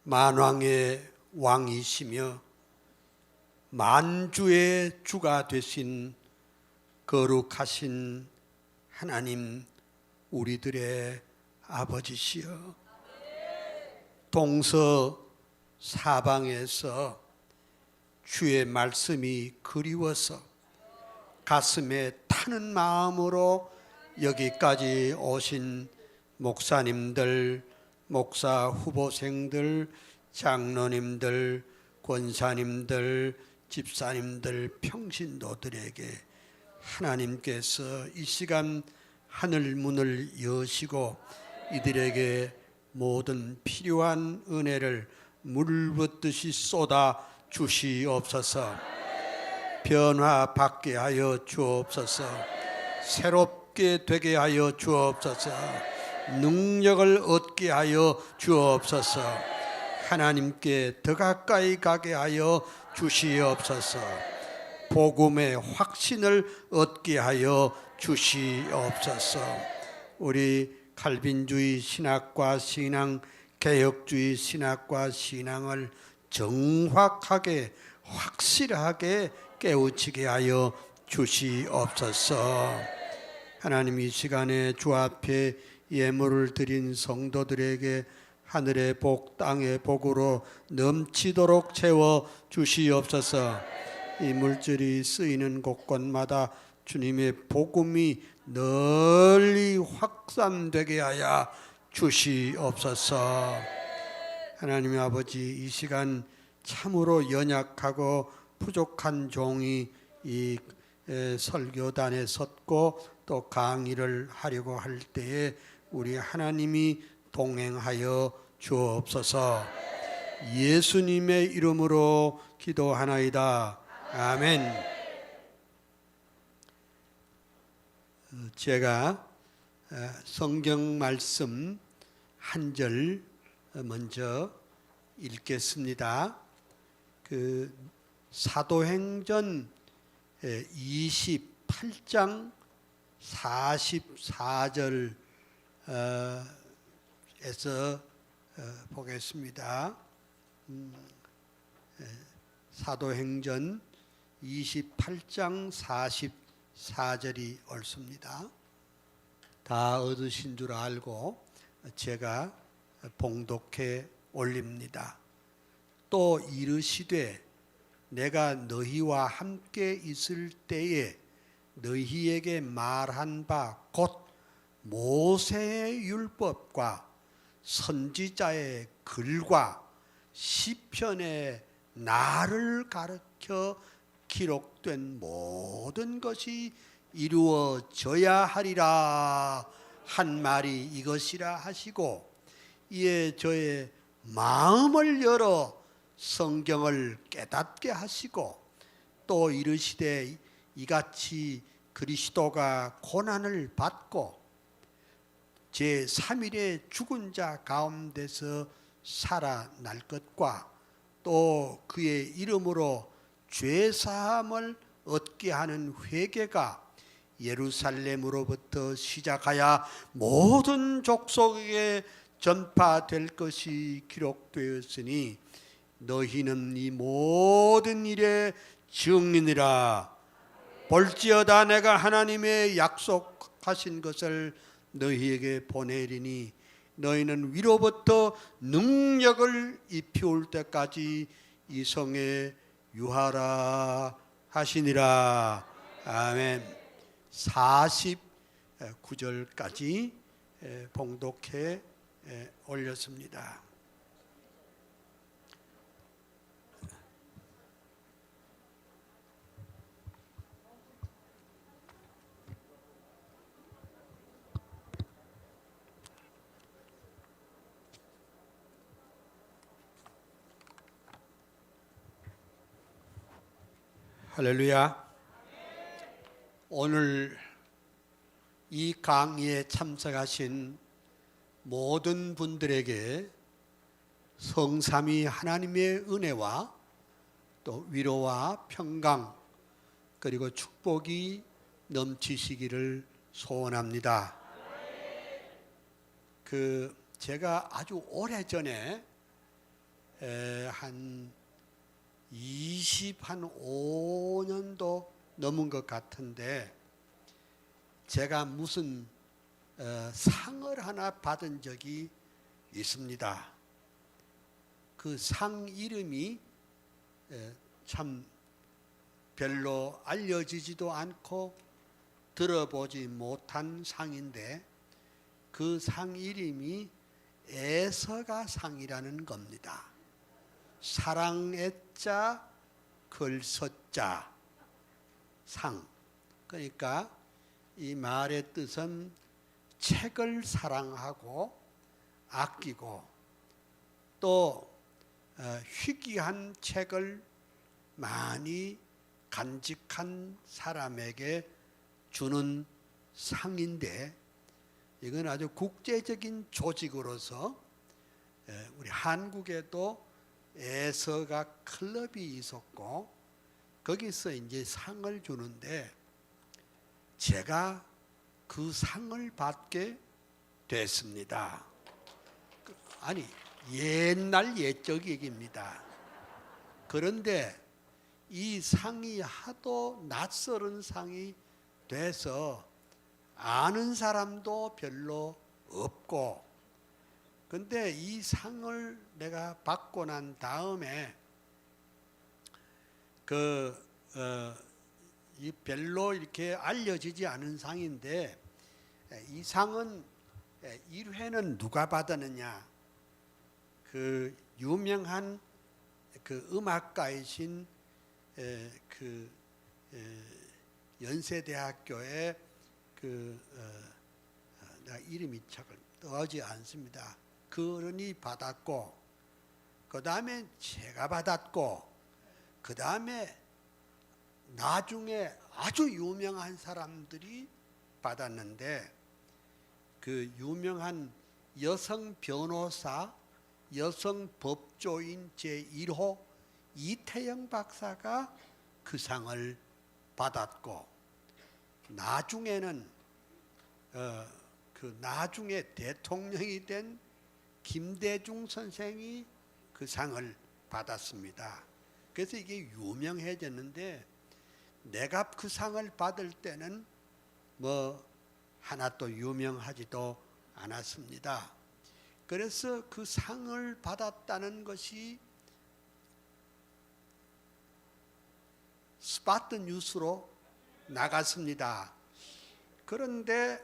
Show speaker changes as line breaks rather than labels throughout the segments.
만왕의 왕이시며 만주의 주가 되신 거룩하신 하나님, 우리들의 아버지시여, 동서 사방에서 주의 말씀이 그리워서 가슴에 타는 마음으로 여기까지 오신 목사님들, 목사 후보생들, 장로님들, 권사님들, 집사님들, 평신도들에게 하나님께서 이 시간 하늘 문을 여시고 이들에게 모든 필요한 은혜를 물붓듯이 쏟아 주시옵소서. 변화받게 하여 주옵소서. 새롭게 되게 하여 주옵소서. 능력을 얻게 하여 주옵소서. 하나님께 더 가까이 가게 하여 주시옵소서. 복음의 확신을 얻게 하여 주시옵소서. 우리 칼빈주의 신학과 신앙, 개혁주의 신학과 신앙을 정확하게 확실하게 깨우치게 하여 주시옵소서. 하나님, 이 시간에 주 앞에 예물을 드린 성도들에게 하늘의 복, 땅의 복으로 넘치도록 채워 주시옵소서. 이 물질이 쓰이는 곳곳마다 주님의 복음이 널리 확산되게 하여 주시옵소서. 하나님의 아버지, 이 시간 참으로 연약하고 부족한 종이 이 설교단에 섰고 또 강의를 하려고 할 때에 우리 하나님이 동행하여 주옵소서. 예수님의 이름으로 기도하나이다. 아멘. 제가 성경 말씀 한 절 먼저 읽겠습니다. 사도행전 28장 44절에서 보겠습니다. 사도행전 28장 44절이 옳습니다. 다 얻으신 줄 알고 제가 봉독해 올립니다. 또 이르시되 내가 너희와 함께 있을 때에 너희에게 말한 바 곧 모세의 율법과 선지자의 글과 시편의 나를 가르쳐 기록된 모든 것이 이루어져야 하리라 한 말이 이것이라 하시고, 이에 저의 마음을 열어 성경을 깨닫게 하시고, 또 이르시되 이같이 그리스도가 고난을 받고 제3일에 죽은 자 가운데서 살아날 것과 또 그의 이름으로 죄사함을 얻게 하는 회개가 예루살렘으로부터 시작하여 모든 족속에게 전파될 것이 기록되었으니 너희는 이 모든 일의 증인이라. 볼지어다 내가 하나님의 약속하신 것을 너희에게 보내리니 너희는 위로부터 능력을 입혀올 때까지 이 성에 유하라 하시니라. 아멘. 49절까지 봉독해 올렸습니다. 할렐루야. 오늘 이 강의에 참석하신 모든 분들에게 성삼위 하나님의 은혜와 또 위로와 평강 그리고 축복이 넘치시기를 소원합니다. 제가 아주 오래전에 한 5년도 넘은 것 같은데 제가 무슨 상을 하나 받은 적이 있습니다. 그 상 이름이 참 별로 알려지지도 않고 들어보지 못한 상인데 그 상 이름이 애서가 상이라는 겁니다. 사랑애자 글서자 상. 그러니까 이 말의 뜻은 책을 사랑하고 아끼고 또 희귀한 책을 많이 간직한 사람에게 주는 상인데 이건 아주 국제적인 조직으로서 우리 한국에도 애서가 클럽이 있었고 거기서 이제 상을 주는데 제가 그 상을 받게 됐습니다. 아니 옛날 옛적 얘기입니다. 그런데 이 상이 하도 낯설은 상이 돼서 아는 사람도 별로 없고 근데 이 상을 내가 받고 난 다음에 이 별로 이렇게 알려지지 않은 상인데 이 상은 1회는 누가 받았느냐? 그 유명한 그 음악가이신 연세대학교의 내가 이름이 잠깐 떠오르지 않습니다. 그분이 받았고 그 다음에 제가 받았고 그 다음에 나중에 아주 유명한 사람들이 받았는데 그 유명한 여성 변호사 여성 법조인 제1호 이태영 박사가 그 상을 받았고 나중에는 나중에 대통령이 된 김대중 선생이 그 상을 받았습니다. 그래서 이게 유명해졌는데 내가 그 상을 받을 때는 뭐 하나 또 유명하지도 않았습니다. 그래서 그 상을 받았다는 것이 스파트 뉴스로 나갔습니다. 그런데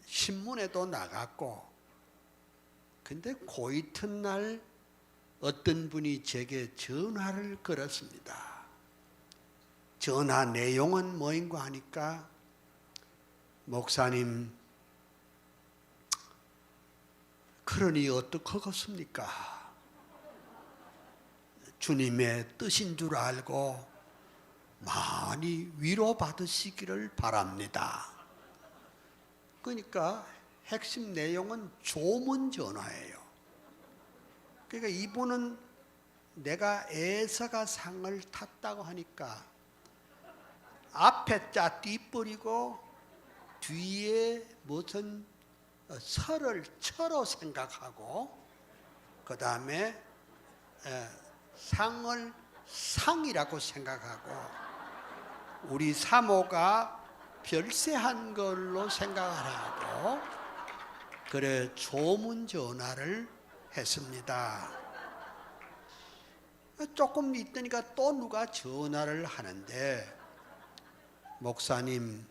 신문에도 나갔고 근데 그 이튿날 어떤 분이 제게 전화를 걸었습니다. 전화 내용은 뭐인가 하니까 목사님 그러니 어떡하겠습니까? 주님의 뜻인 줄 알고 많이 위로받으시기를 바랍니다. 그러니까 핵심 내용은 조문 전화예요. 그러니까 이분은 내가 애서가 상을 탔다고 하니까 앞에 자 띠뿌리고 뒤에 무슨 설을 처로 생각하고 그 다음에 상을 상이라고 생각하고 우리 사모가 별세한 걸로 생각을 하고 그래 조문 전화를 했습니다. 조금 있더니까 또 누가 전화를 하는데 목사님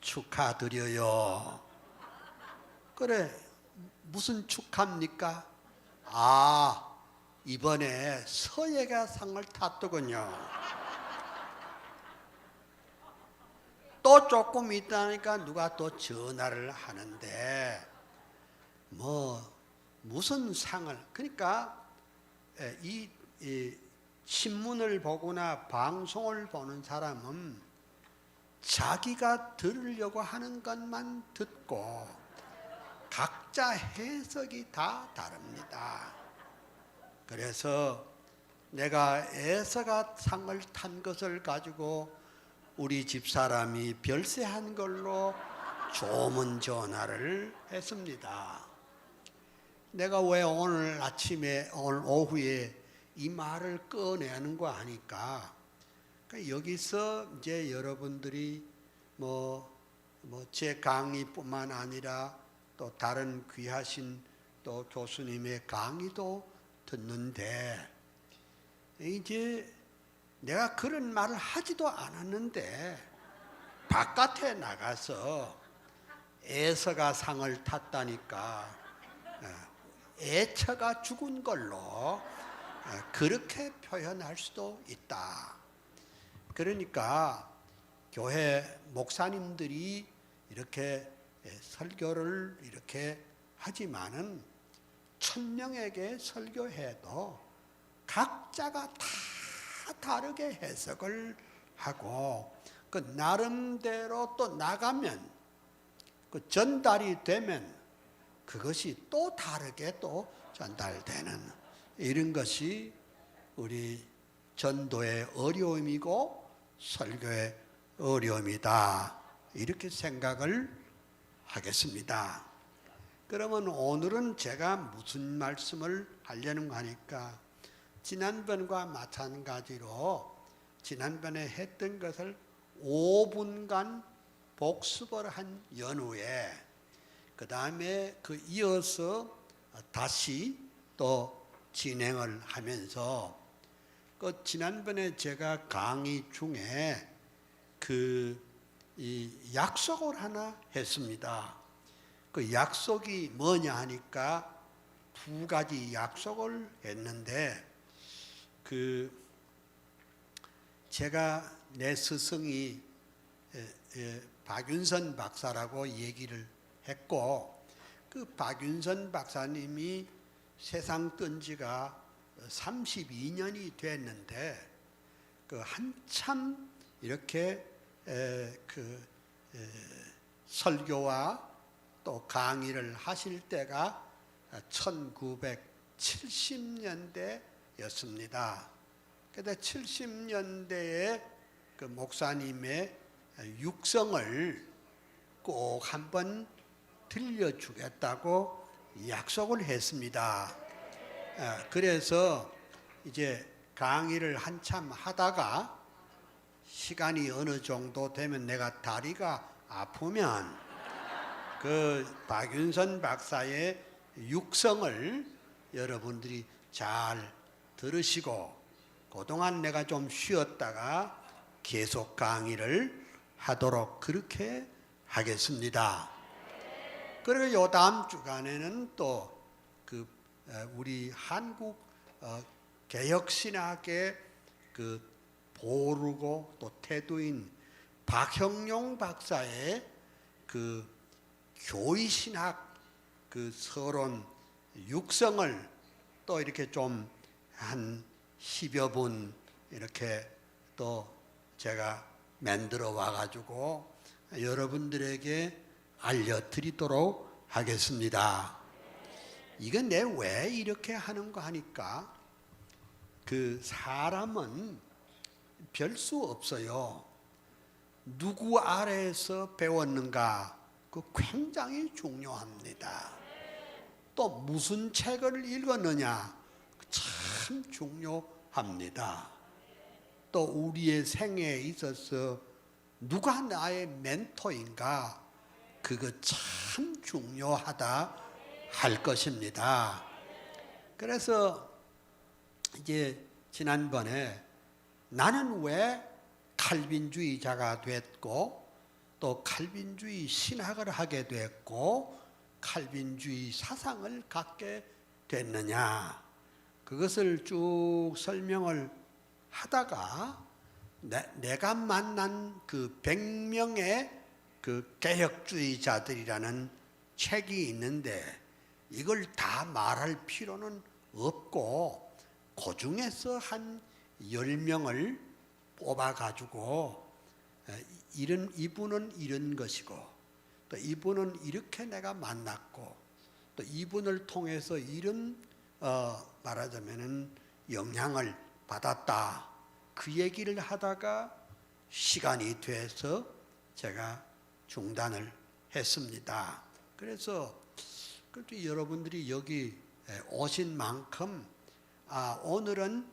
축하드려요. 그래 무슨 축하입니까? 아 이번에 서예가 상을 탔더군요. 또 조금 있다니까 누가 또 전화를 하는데 뭐 무슨 상을 그러니까 이 신문을 보거나 방송을 보는 사람은 자기가 들으려고 하는 것만 듣고 각자 해석이 다 다릅니다. 그래서 내가 애서가 상을 탄 것을 가지고 우리 집사람이 별세한 걸로 조문 전화를 했습니다. 내가 왜 오늘 아침에 오늘 오후에 이 말을 꺼내는 거 아니까 그러니까 여기서 이제 여러분들이 제 강의뿐만 아니라 또 다른 귀하신 또 교수님의 강의도 듣는데 이제 내가 그런 말을 하지도 않았는데 바깥에 나가서 에서가 상을 탔다니까 애처가 죽은 걸로 그렇게 표현할 수도 있다. 그러니까 교회 목사님들이 이렇게 설교를 이렇게 하지만은 1000명에게 설교해도 각자가 다 다르게 해석을 하고 그 나름대로 또 나가면 그 전달이 되면 그것이 또 다르게 또 전달되는 이런 것이 우리 전도의 어려움이고 설교의 어려움이다. 이렇게 생각을 하겠습니다. 그러면 오늘은 제가 무슨 말씀을 하려는 거 하니까 지난번과 마찬가지로 지난번에 했던 것을 5분간 복습을 한 연후에 그 다음에 이어서 다시 또 진행을 하면서 그 지난번에 제가 강의 중에 이 약속을 하나 했습니다. 그 약속이 뭐냐 하니까 2가지 약속을 했는데 제가 내 스승이 박윤선 박사라고 얘기를 했고 그 박윤선 박사님이 세상 뜬 지가 32년이 됐는데 그 한참 이렇게 설교와 또 강의를 하실 때가 1970년대였습니다. 그때 70년대에 그 목사님의 육성을 꼭 한번 들려주겠다고 약속을 했습니다. 그래서 이제 강의를 한참 하다가 시간이 어느 정도 되면 내가 다리가 아프면 그 박윤선 박사의 육성을 여러분들이 잘 들으시고 그동안 내가 좀 쉬었다가 계속 강의를 하도록 그렇게 하겠습니다. 그리고 요 다음 주간에는 또 우리 한국 개혁신학의 보루고 또 태두인 박형용 박사의 교의신학 서론 육성을 또 이렇게 좀 한 10여 분 이렇게 또 제가 만들어 와가지고 여러분들에게 알려드리도록 하겠습니다. 이건 내 왜 이렇게 하는 거 하니까 사람은 별 수 없어요. 누구 아래에서 배웠는가 그 굉장히 중요합니다. 또 무슨 책을 읽었느냐 참 중요합니다. 또 우리의 생애에 있어서 누가 나의 멘토인가 그거 참 중요하다 할 것입니다. 그래서 이제 지난번에 나는 왜 칼빈주의자가 됐고 또 칼빈주의 신학을 하게 됐고 칼빈주의 사상을 갖게 됐느냐 그것을 쭉 설명을 하다가 내가 만난 100명의 개혁주의자들이라는 책이 있는데 이걸 다 말할 필요는 없고 그 중에서 한 10명을 뽑아가지고 이분은 이런 것이고 또 이분은 이렇게 내가 만났고 또 이분을 통해서 이런 말하자면은 영향을 받았다. 그 얘기를 하다가 시간이 돼서 제가 중단을 했습니다. 그래서 여러분들이 여기 오신 만큼 오늘은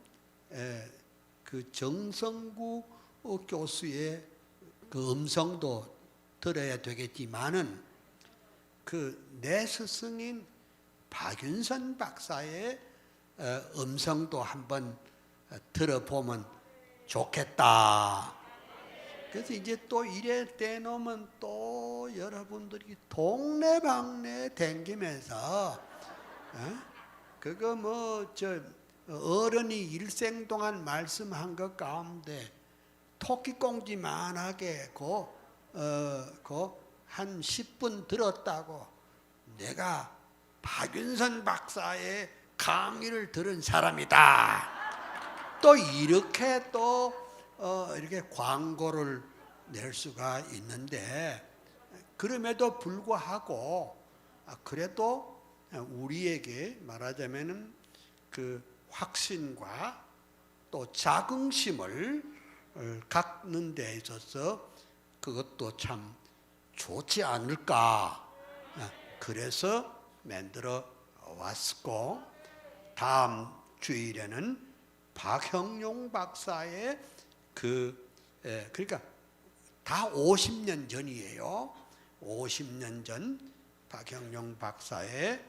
그 정성구 교수의 그 음성도 들어야 되겠지만은 그 내 스승인 박윤선 박사의 음성도 한번 들어보면 좋겠다. 그래서 이제 또 이래 떼놓으면 또 여러분들이 동네방네 댕기면서 그거 뭐 저 어른이 일생 동안 말씀한 것 가운데 토끼꽁지만하게 한 10분 들었다고 내가 박윤선 박사의 강의를 들은 사람이다. 또 이렇게 또 이렇게 광고를 낼 수가 있는데 그럼에도 불구하고 그래도 우리에게 말하자면은 그 확신과 또 자긍심을 갖는 데 있어서 그것도 참 좋지 않을까. 그래서 만들어 왔고 다음 주일에는 박형용 박사의 그러니까 다 50년 전이에요. 50년 전 박형용 박사의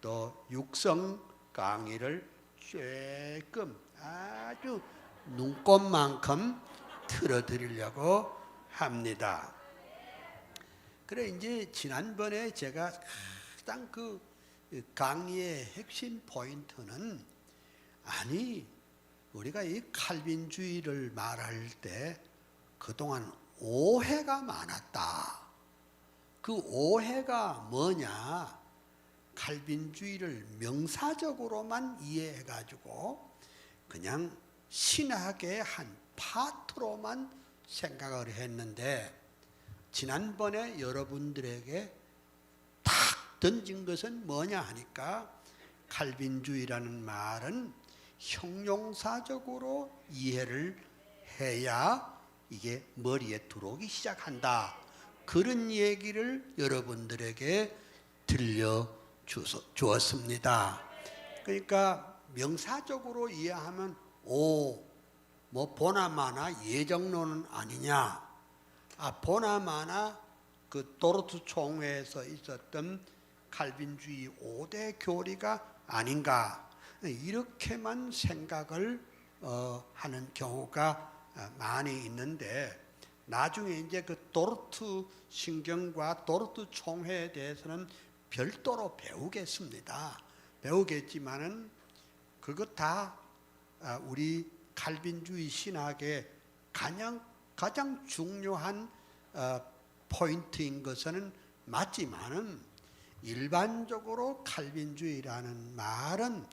또 육성 강의를 조금 아주 눈꽃만큼 틀어드리려고 합니다. 그래 이제 지난번에 제가 가장 그 강의의 핵심 포인트는 우리가 이 칼빈주의를 말할 때 그동안 오해가 많았다. 그 오해가 뭐냐? 칼빈주의를 명사적으로만 이해해가지고 그냥 신학의 한 파트로만 생각을 했는데 지난번에 여러분들에게 탁 던진 것은 뭐냐 하니까 칼빈주의라는 말은 형용사적으로 이해를 해야 이게 머리에 들어오기 시작한다. 그런 얘기를 여러분들에게 들려주었습니다. 그러니까 명사적으로 이해하면 뭐 보나마나 예정론은 아니냐. 보나마나 그 도르트 총회에서 있었던 칼빈주의 5대 교리가 아닌가. 이렇게만 생각을 하는 경우가 많이 있는데 나중에 이제 그 도르트 신경과 도르트 총회에 대해서는 별도로 배우겠지만은 그것 다 우리 칼빈주의 신학의 가장 중요한 포인트인 것은 맞지만은 일반적으로 칼빈주의라는 말은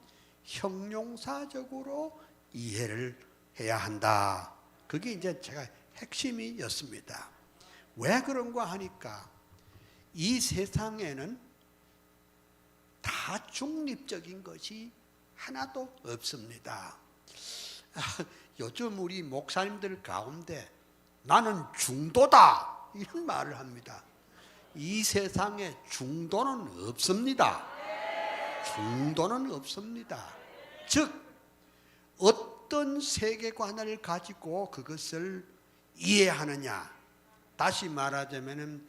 형용사적으로 이해를 해야 한다. 그게 이제 제가 핵심이었습니다. 왜 그런가 하니까 이 세상에는 다 중립적인 것이 하나도 없습니다. 요즘 우리 목사님들 가운데 나는 중도다 이런 말을 합니다. 이 세상에 중도는 없습니다. 중도는 없습니다. 즉 어떤 세계관을 가지고 그것을 이해하느냐. 다시 말하자면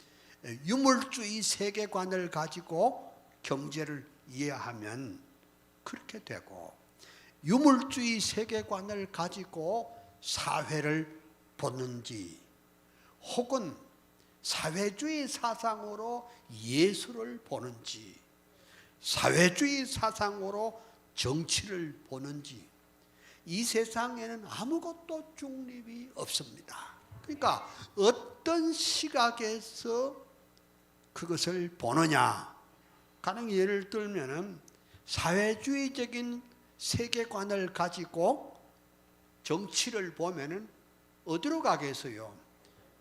유물주의 세계관을 가지고 경제를 이해하면 그렇게 되고 유물주의 세계관을 가지고 사회를 보는지 혹은 사회주의 사상으로 예술을 보는지 사회주의 사상으로 정치를 보는지 이 세상에는 아무것도 중립이 없습니다. 그러니까 어떤 시각에서 그것을 보느냐. 가령 예를 들면 사회주의적인 세계관을 가지고 정치를 보면은 어디로 가겠어요?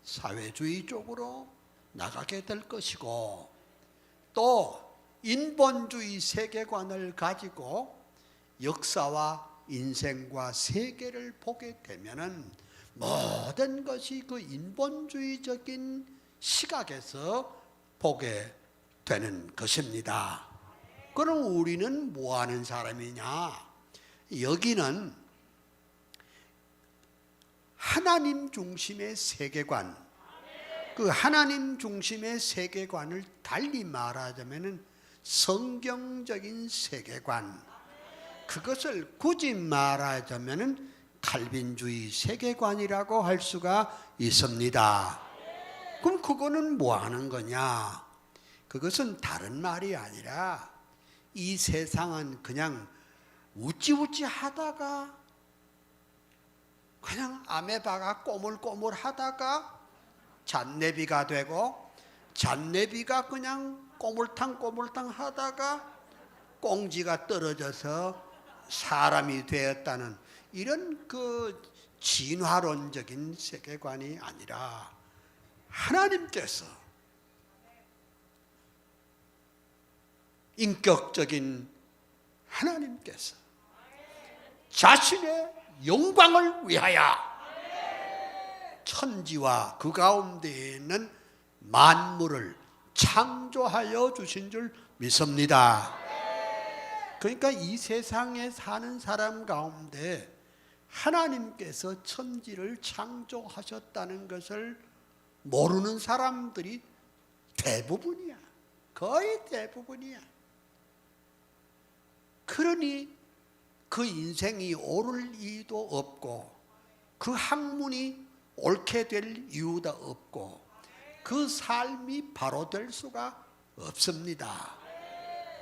사회주의 쪽으로 나가게 될 것이고 또 인본주의 세계관을 가지고 역사와 인생과 세계를 보게 되면은 모든 것이 그 인본주의적인 시각에서 보게 되는 것입니다. 그럼 우리는 뭐 하는 사람이냐? 여기는 하나님 중심의 세계관, 그 하나님 중심의 세계관을 달리 말하자면 성경적인 세계관, 그것을 굳이 말하자면 칼빈주의 세계관이라고 할 수가 있습니다. 그럼 그거는 뭐 하는 거냐? 그것은 다른 말이 아니라 이 세상은 그냥 우찌우찌 하다가 그냥 아메바가 꼬물꼬물 하다가 잣내비가 되고, 잣내비가 그냥 꼬물탕꼬물탕 하다가 꽁지가 떨어져서 사람이 되었다는 이런 그 진화론적인 세계관이 아니라 하나님께서 인격적인 하나님께서 자신의 영광을 위하여 천지와 그 가운데 있는 만물을 창조하여 주신 줄 믿습니다. 그러니까 이 세상에 사는 사람 가운데 하나님께서 천지를 창조하셨다는 것을 모르는 사람들이 대부분이야. 거의 대부분이야. 그러니 그 인생이 오를 이유도 없고, 그 학문이 옳게 될 이유도 없고, 그 삶이 바로 될 수가 없습니다.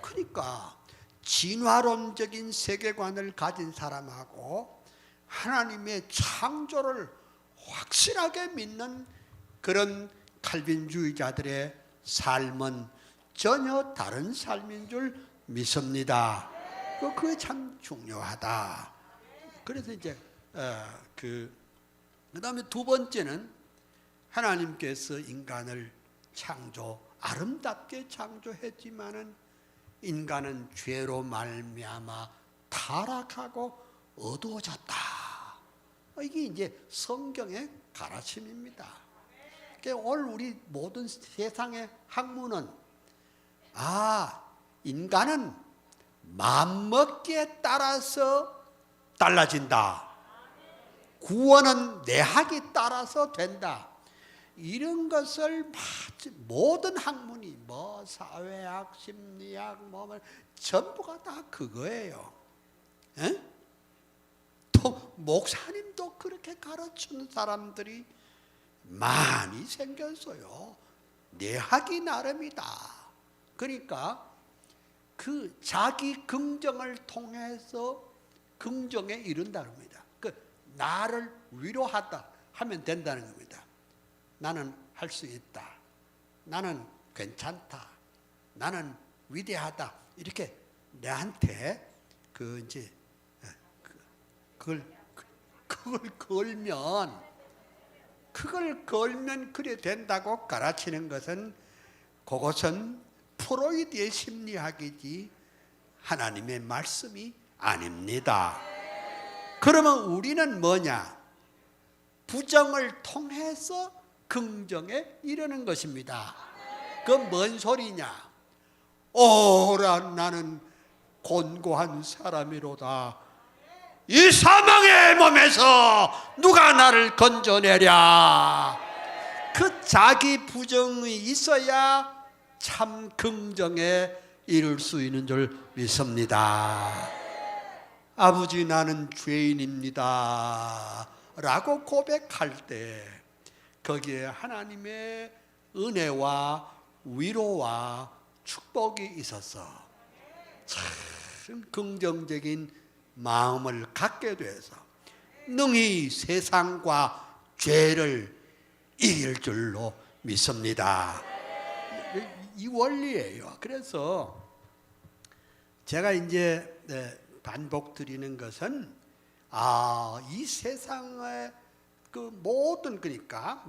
그러니까 진화론적인 세계관을 가진 사람하고 하나님의 창조를 확실하게 믿는 그런 칼빈주의자들의 삶은 전혀 다른 삶인 줄 믿습니다. 그게 참 중요하다. 그래서 이제 그다음에 두 번째는 하나님께서 인간을 아름답게 창조했지만은 인간은 죄로 말미암아 타락하고 어두워졌다. 이게 이제 성경의 가르침입니다. 그러니까 오늘 우리 모든 세상의 학문은 인간은 맘먹기에 따라서 달라진다. 구원은 내 학에 따라서 된다. 이런 것을 모든 학문이 사회학, 심리학 전부가 다 그거예요. 에? 또 목사님도 그렇게 가르치는 사람들이 많이 생겼어요. 내 학이 나름이다. 그러니까 그 자기 긍정을 통해서 긍정에 이른다는 겁니다. 나를 위로하다 하면 된다는 겁니다. 나는 할 수 있다. 나는 괜찮다. 나는 위대하다. 이렇게 내한테 그걸 걸면 그래 된다고 가르치는 것은 그것은 프로이드의 심리학이지 하나님의 말씀이 아닙니다. 그러면 우리는 뭐냐? 부정을 통해서 긍정에 이르는 것입니다. 그 뭔 소리냐? 오라 나는 곤고한 사람이로다. 이 사망의 몸에서 누가 나를 건져내랴. 그 자기 부정이 있어야 참 긍정에 이룰 수 있는 줄 믿습니다. 아버지 나는 죄인입니다 라고 고백할 때 거기에 하나님의 은혜와 위로와 축복이 있어서 참 긍정적인 마음을 갖게 돼서 능히 세상과 죄를 이길 줄로 믿습니다. 이 원리예요. 그래서 제가 이제 반복드리는 것은 이 세상의 그 모든 그러니까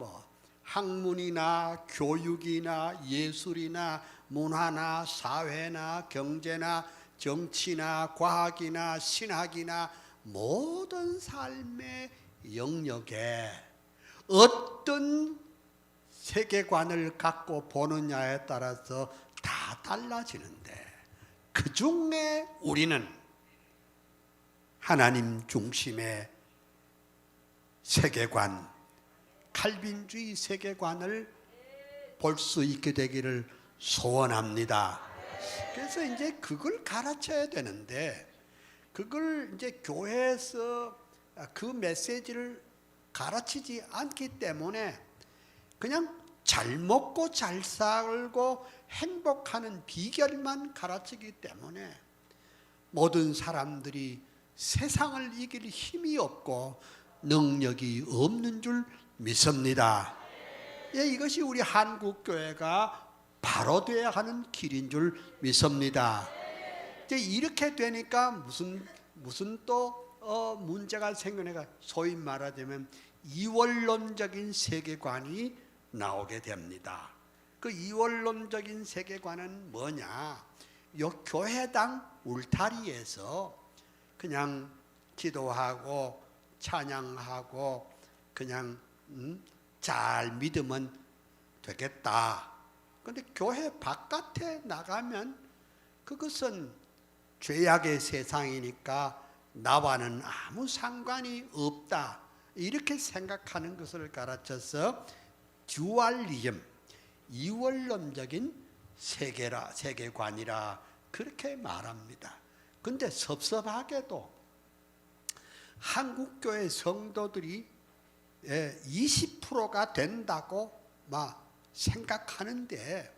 학문이나 교육이나 예술이나 문화나 사회나 경제나 정치나 과학이나 신학이나 모든 삶의 영역에 어떤 세계관을 갖고 보느냐에 따라서 다 달라지는데 그 중에 우리는 하나님 중심의 세계관, 칼빈주의 세계관을 볼 수 있게 되기를 소원합니다. 그래서 이제 그걸 가르쳐야 되는데, 그걸 이제 교회에서 그 메시지를 가르치지 않기 때문에 그냥 잘 먹고 잘 살고 행복하는 비결만 가르치기 때문에 모든 사람들이 세상을 이길 힘이 없고 능력이 없는 줄 믿습니다. 예, 이것이 우리 한국교회가 바로 되어야 하는 길인 줄 믿습니다. 이제 이렇게 되니까 무슨 또 문제가 생겨나가, 소위 말하자면 이원론적인 세계관이 나오게 됩니다. 그 이원론적인 세계관은 뭐냐? 요 교회당 울타리에서 그냥 기도하고 찬양하고 그냥 잘 믿으면 되겠다. 그런데 교회 바깥에 나가면 그것은 죄악의 세상이니까 나와는 아무 상관이 없다, 이렇게 생각하는 것을 가르쳐서 듀얼리즘, 이원론적인 세계관이라 그렇게 말합니다. 근데 섭섭하게도 한국교회 성도들이 20%가 된다고 막 생각하는데,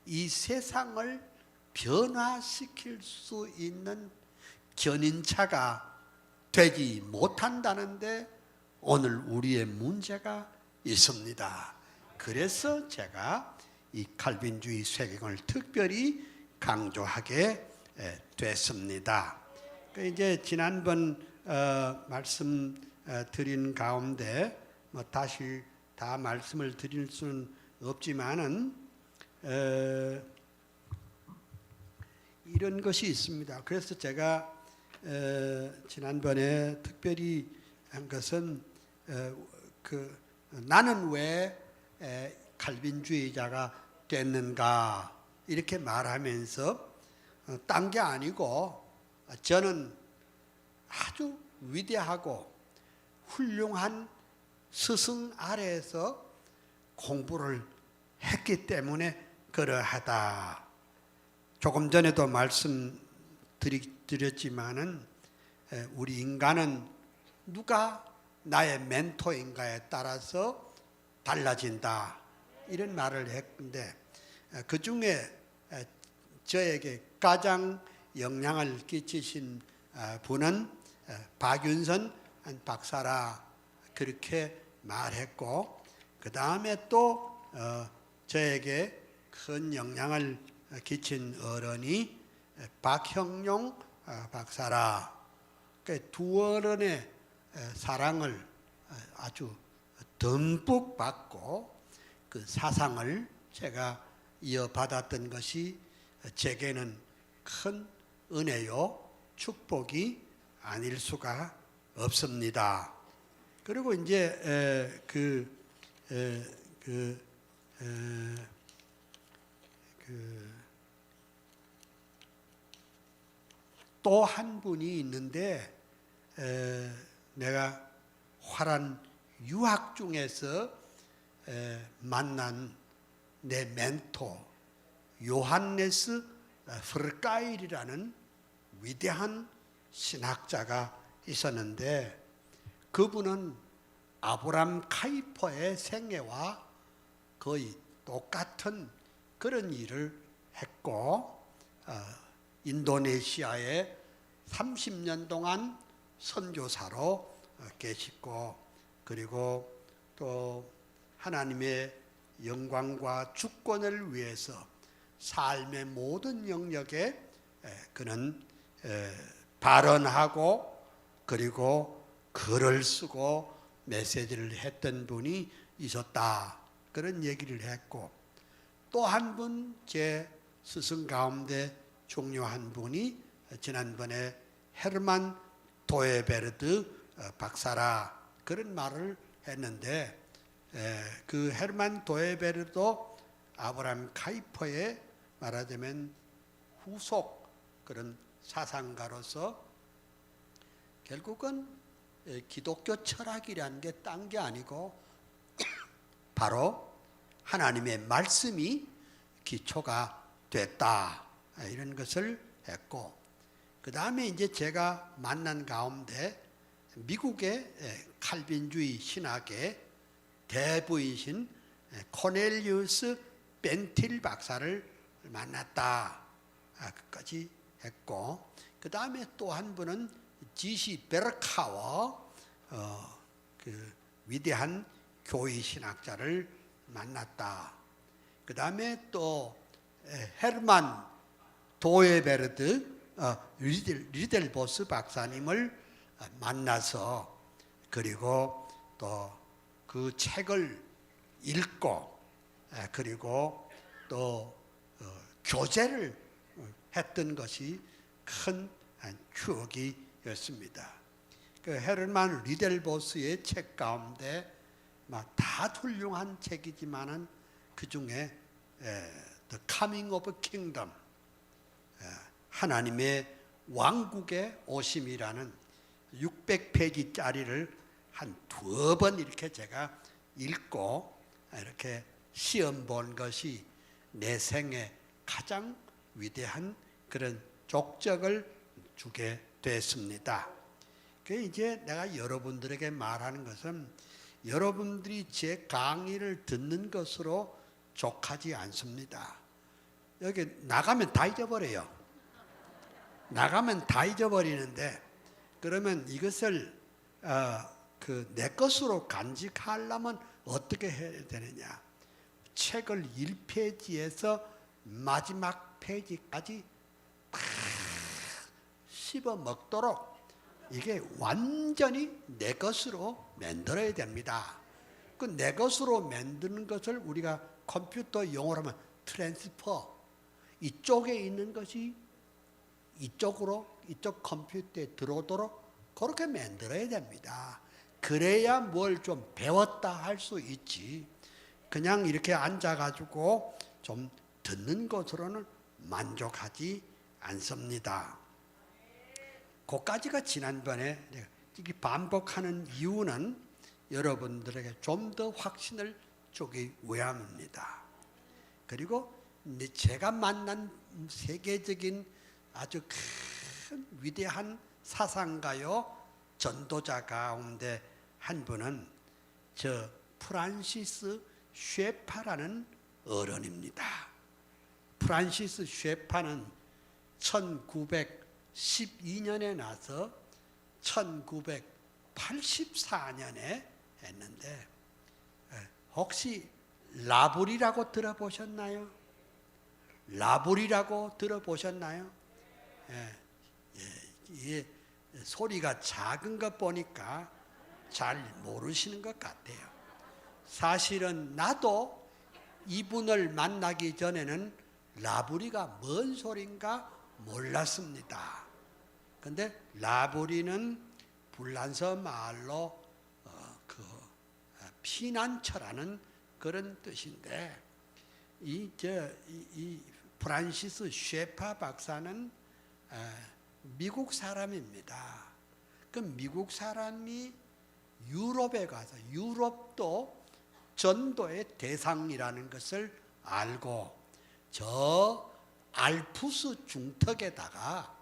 이 세상을 변화시킬 수 있는 견인차가 되지 못한다는데 오늘 우리의 문제가 있습니다. 그래서 제가 이 칼빈주의 세계관을 특별히 강조하게 됐습니다. 이제 지난번 말씀드린 가운데 뭐 다시 다 말씀을 드릴 수는 없지만은 이런 것이 있습니다. 그래서 제가 지난번에 특별히 한 것은 나는 왜 칼빈주의자가 됐는가 이렇게 말하면서 딴 게 아니고, 저는 아주 위대하고 훌륭한 스승 아래에서 공부를 했기 때문에 그러하다. 조금 전에도 말씀드렸지만은 우리 인간은 누가 나의 멘토인가에 따라서 달라진다, 이런 말을 했는데, 그 중에 저에게 가장 영향을 끼치신 분은 박윤선 박사라 그렇게 말했고, 그 다음에 또 저에게 큰 영향을 끼친 어른이 박형용 박사라. 두 어른의 사랑을 아주 듬뿍 받고 그 사상을 제가 이어받았던 것이 제게는 큰 은혜요 축복이 아닐 수가 없습니다. 그리고 이제 또 한 분이 있는데, 내가 화란 유학 중에서 만난 내 멘토 요한네스 프르가일이라는 위대한 신학자가 있었는데, 그분은 아브람 카이퍼의 생애와 거의 똑같은 그런 일을 했고, 인도네시아에 30년 동안 선교사로 계시고, 그리고 또 하나님의 영광과 주권을 위해서 삶의 모든 영역에 그는 발언하고 그리고 글을 쓰고 메시지를 했던 분이 있었다, 그런 얘기를 했고, 또 한 분 제 스승 가운데 중요한 분이 지난번에 헤르만 도에베르드 박사라 그런 말을 했는데, 그 헤르만 도에베르도 아브라함 카이퍼의 말하자면 후속 그런 사상가로서 결국은 기독교 철학이라는 게 딴 게 아니고 바로 하나님의 말씀이 기초가 됐다, 이런 것을 했고, 그 다음에 이제 제가 만난 가운데 미국의 칼빈주의 신학의 대부이신 코넬리우스 벤틸 박사를 만났다, 끝까지 했고, 그 다음에 또 한 분은 G.C. 베르카워, 그 위대한 교회 신학자를 만났다. 그 다음에 또 헤르만 도에베르드 리델보스 박사님을 만나서, 그리고 또 그 책을 읽고, 그리고 또 교제를 했던 것이 큰 추억이었습니다. 그 헤르만 리델보스의 책 가운데 다 훌륭한 책이지만은 그 중에 The Coming of Kingdom, 하나님의 왕국의 오심이라는 600페이지짜리를 한 2번 이렇게 제가 읽고 이렇게 시험 본 것이 내 생에 가장 위대한 그런 족적을 주게 됐습니다. 그 이제 내가 여러분들에게 말하는 것은 여러분들이 제 강의를 듣는 것으로 족하지 않습니다. 여기 나가면 다 잊어버려요. 나가면 다 잊어버리는데, 그러면 이것을 내 것으로 간직하려면 어떻게 해야 되느냐? 책을 1페이지에서 마지막 페이지까지 다 씹어 먹도록 이게 완전히 내 것으로 만들어야 됩니다. 그 내 것으로 만드는 것을 우리가 컴퓨터 용어로 하면 트랜스퍼, 이쪽에 있는 것이 이쪽으로, 이쪽 컴퓨터에 들어오도록 그렇게 만들어야 됩니다. 그래야 뭘 좀 배웠다 할 수 있지. 그냥 이렇게 앉아가지고 좀 듣는 것으로는 만족하지 않습니다. 그까지가 지난번에 이렇게 반복하는 이유는 여러분들에게 좀 더 확신을 주기 위함입니다. 그리고 제가 만난 세계적인 아주 큰 위대한 사상가요 전도자 가운데 한 분은 저 프란시스 쉐파라는 어른입니다. 프란시스 쉐파는 1912년에 나서 1984년에 했는데, 혹시 라불이라고 들어보셨나요? 라불이라고 들어보셨나요? 예, 소리가 작은 것 보니까 잘 모르시는 것 같아요. 사실은 나도 이분을 만나기 전에는 라부리가 뭔 소린가 몰랐습니다. 근데 라부리는 불란서 말로 피난처라는 그런 뜻인데, 이 프란시스 쉐파 박사는 미국 사람입니다. 그 미국 사람이 유럽에 가서, 유럽도 전도의 대상이라는 것을 알고 저 알프스 중턱에다가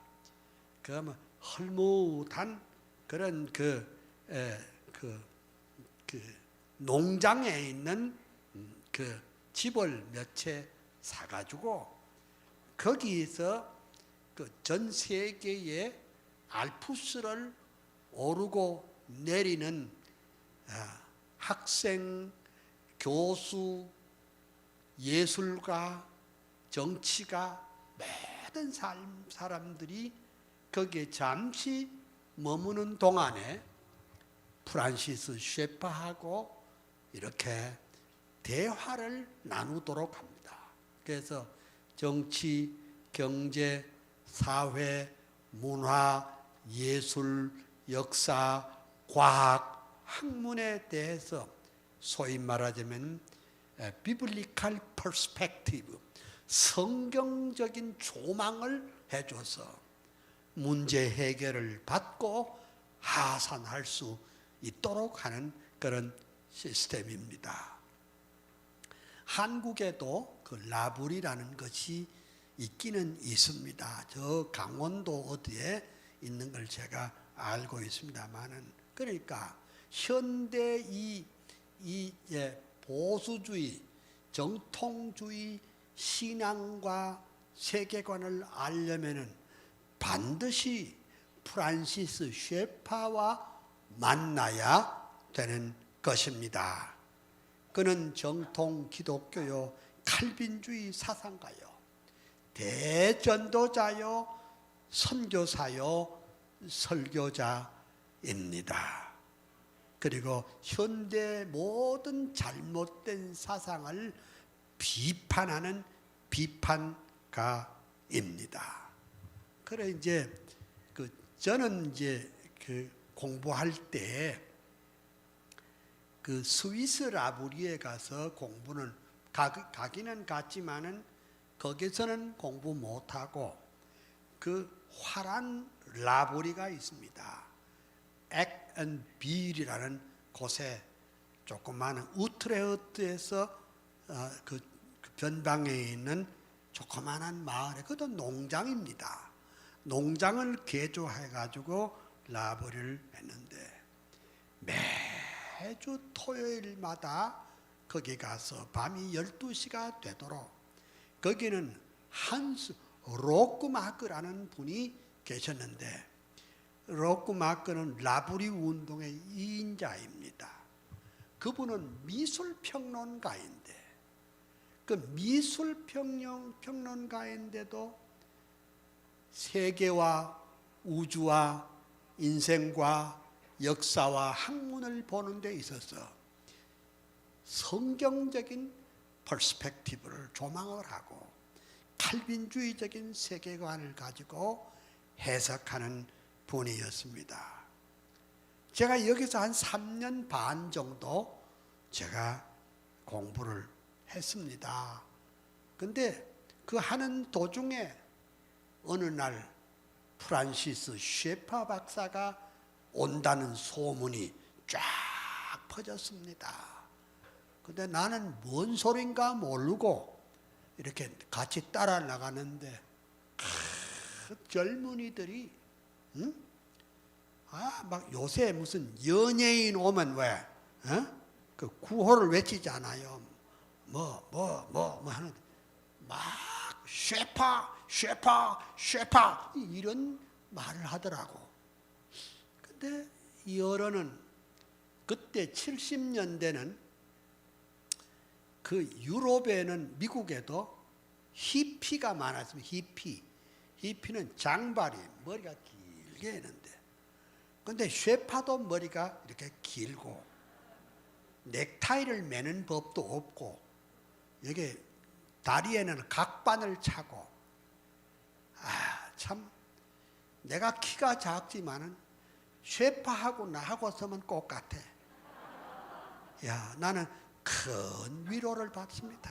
그 헐무한 그런 농장에 있는 그 집을 몇 채 사가지고 거기에서 그 전 세계의 알프스를 오르고 내리는 학생, 교수, 예술가, 정치가 모든 사람들이 거기에 잠시 머무는 동안에 프란시스 쉐파하고 이렇게 대화를 나누도록 합니다. 그래서 정치, 경제, 사회, 문화, 예술, 역사, 과학, 학문에 대해서 소위 말하자면 비블리칼 퍼스펙티브, 성경적인 조망을 해줘서 문제 해결을 받고 하산할 수 있도록 하는 그런 시스템입니다. 한국에도 그 라불이라는 것이 있기는 있습니다. 저 강원도 어디에 있는 걸 제가 알고 있습니다만은, 그러니까 현대 이 보수주의, 정통주의 신앙과 세계관을 알려면은 반드시 프란시스 셰파와 만나야 되는 것입니다. 그는 정통 기독교요 칼빈주의 사상가요, 대전도자요, 선교사요, 설교자입니다. 그리고 현대 모든 잘못된 사상을 비판하는 비판가입니다. 그래 이제 저는 이제 공부할 때 스위스 라브리에 가서 공부는 가기는 갔지만은 거기서는 공부 못하고 화란 라브리가 있습니다. 액앤빌이라는 곳에 조그마한 우트레흐트에서 그 변방에 있는 조그마한 마을에, 그것도 농장입니다. 농장을 개조해가지고 라브리를 했는데 매주 토요일마다 거기 가서 밤이 12시가 되도록, 거기는 한스 로크마크라는 분이 계셨는데, 로크마크는 라브리 운동의 2인자입니다. 그분은 미술평론가인데, 그 미술평론가인데도 세계와 우주와 인생과 역사와 학문을 보는 데 있어서 성경적인 퍼스펙티브를 조망을 하고 칼빈주의적인 세계관을 가지고 해석하는 분이었습니다. 제가 여기서 한 3년 반 정도 제가 공부를 했습니다. 근데 그 하는 도중에 어느 날 프란시스 셰파 박사가 온다는 소문이 쫙 퍼졌습니다. 근데 나는 뭔 소린가 모르고 이렇게 같이 따라 나가는데 젊은이들이 막 요새 무슨 연예인 오면 왜 그 구호를 외치잖아요. 뭐 하는데 막 셰파 이런 말을 하더라고. 근데 여론은 그때 70년대는 그 유럽에는, 미국에도 히피가 많았습니다. 히피는 장발이 머리가 길게 했는데, 근데 셰파도 머리가 이렇게 길고 넥타이를 매는 법도 없고 여기 다리에는 각반을 차고, 참 내가 키가 작지만은 셰파하고 나하고 서면 똑같아. 나는 큰 위로를 받습니다.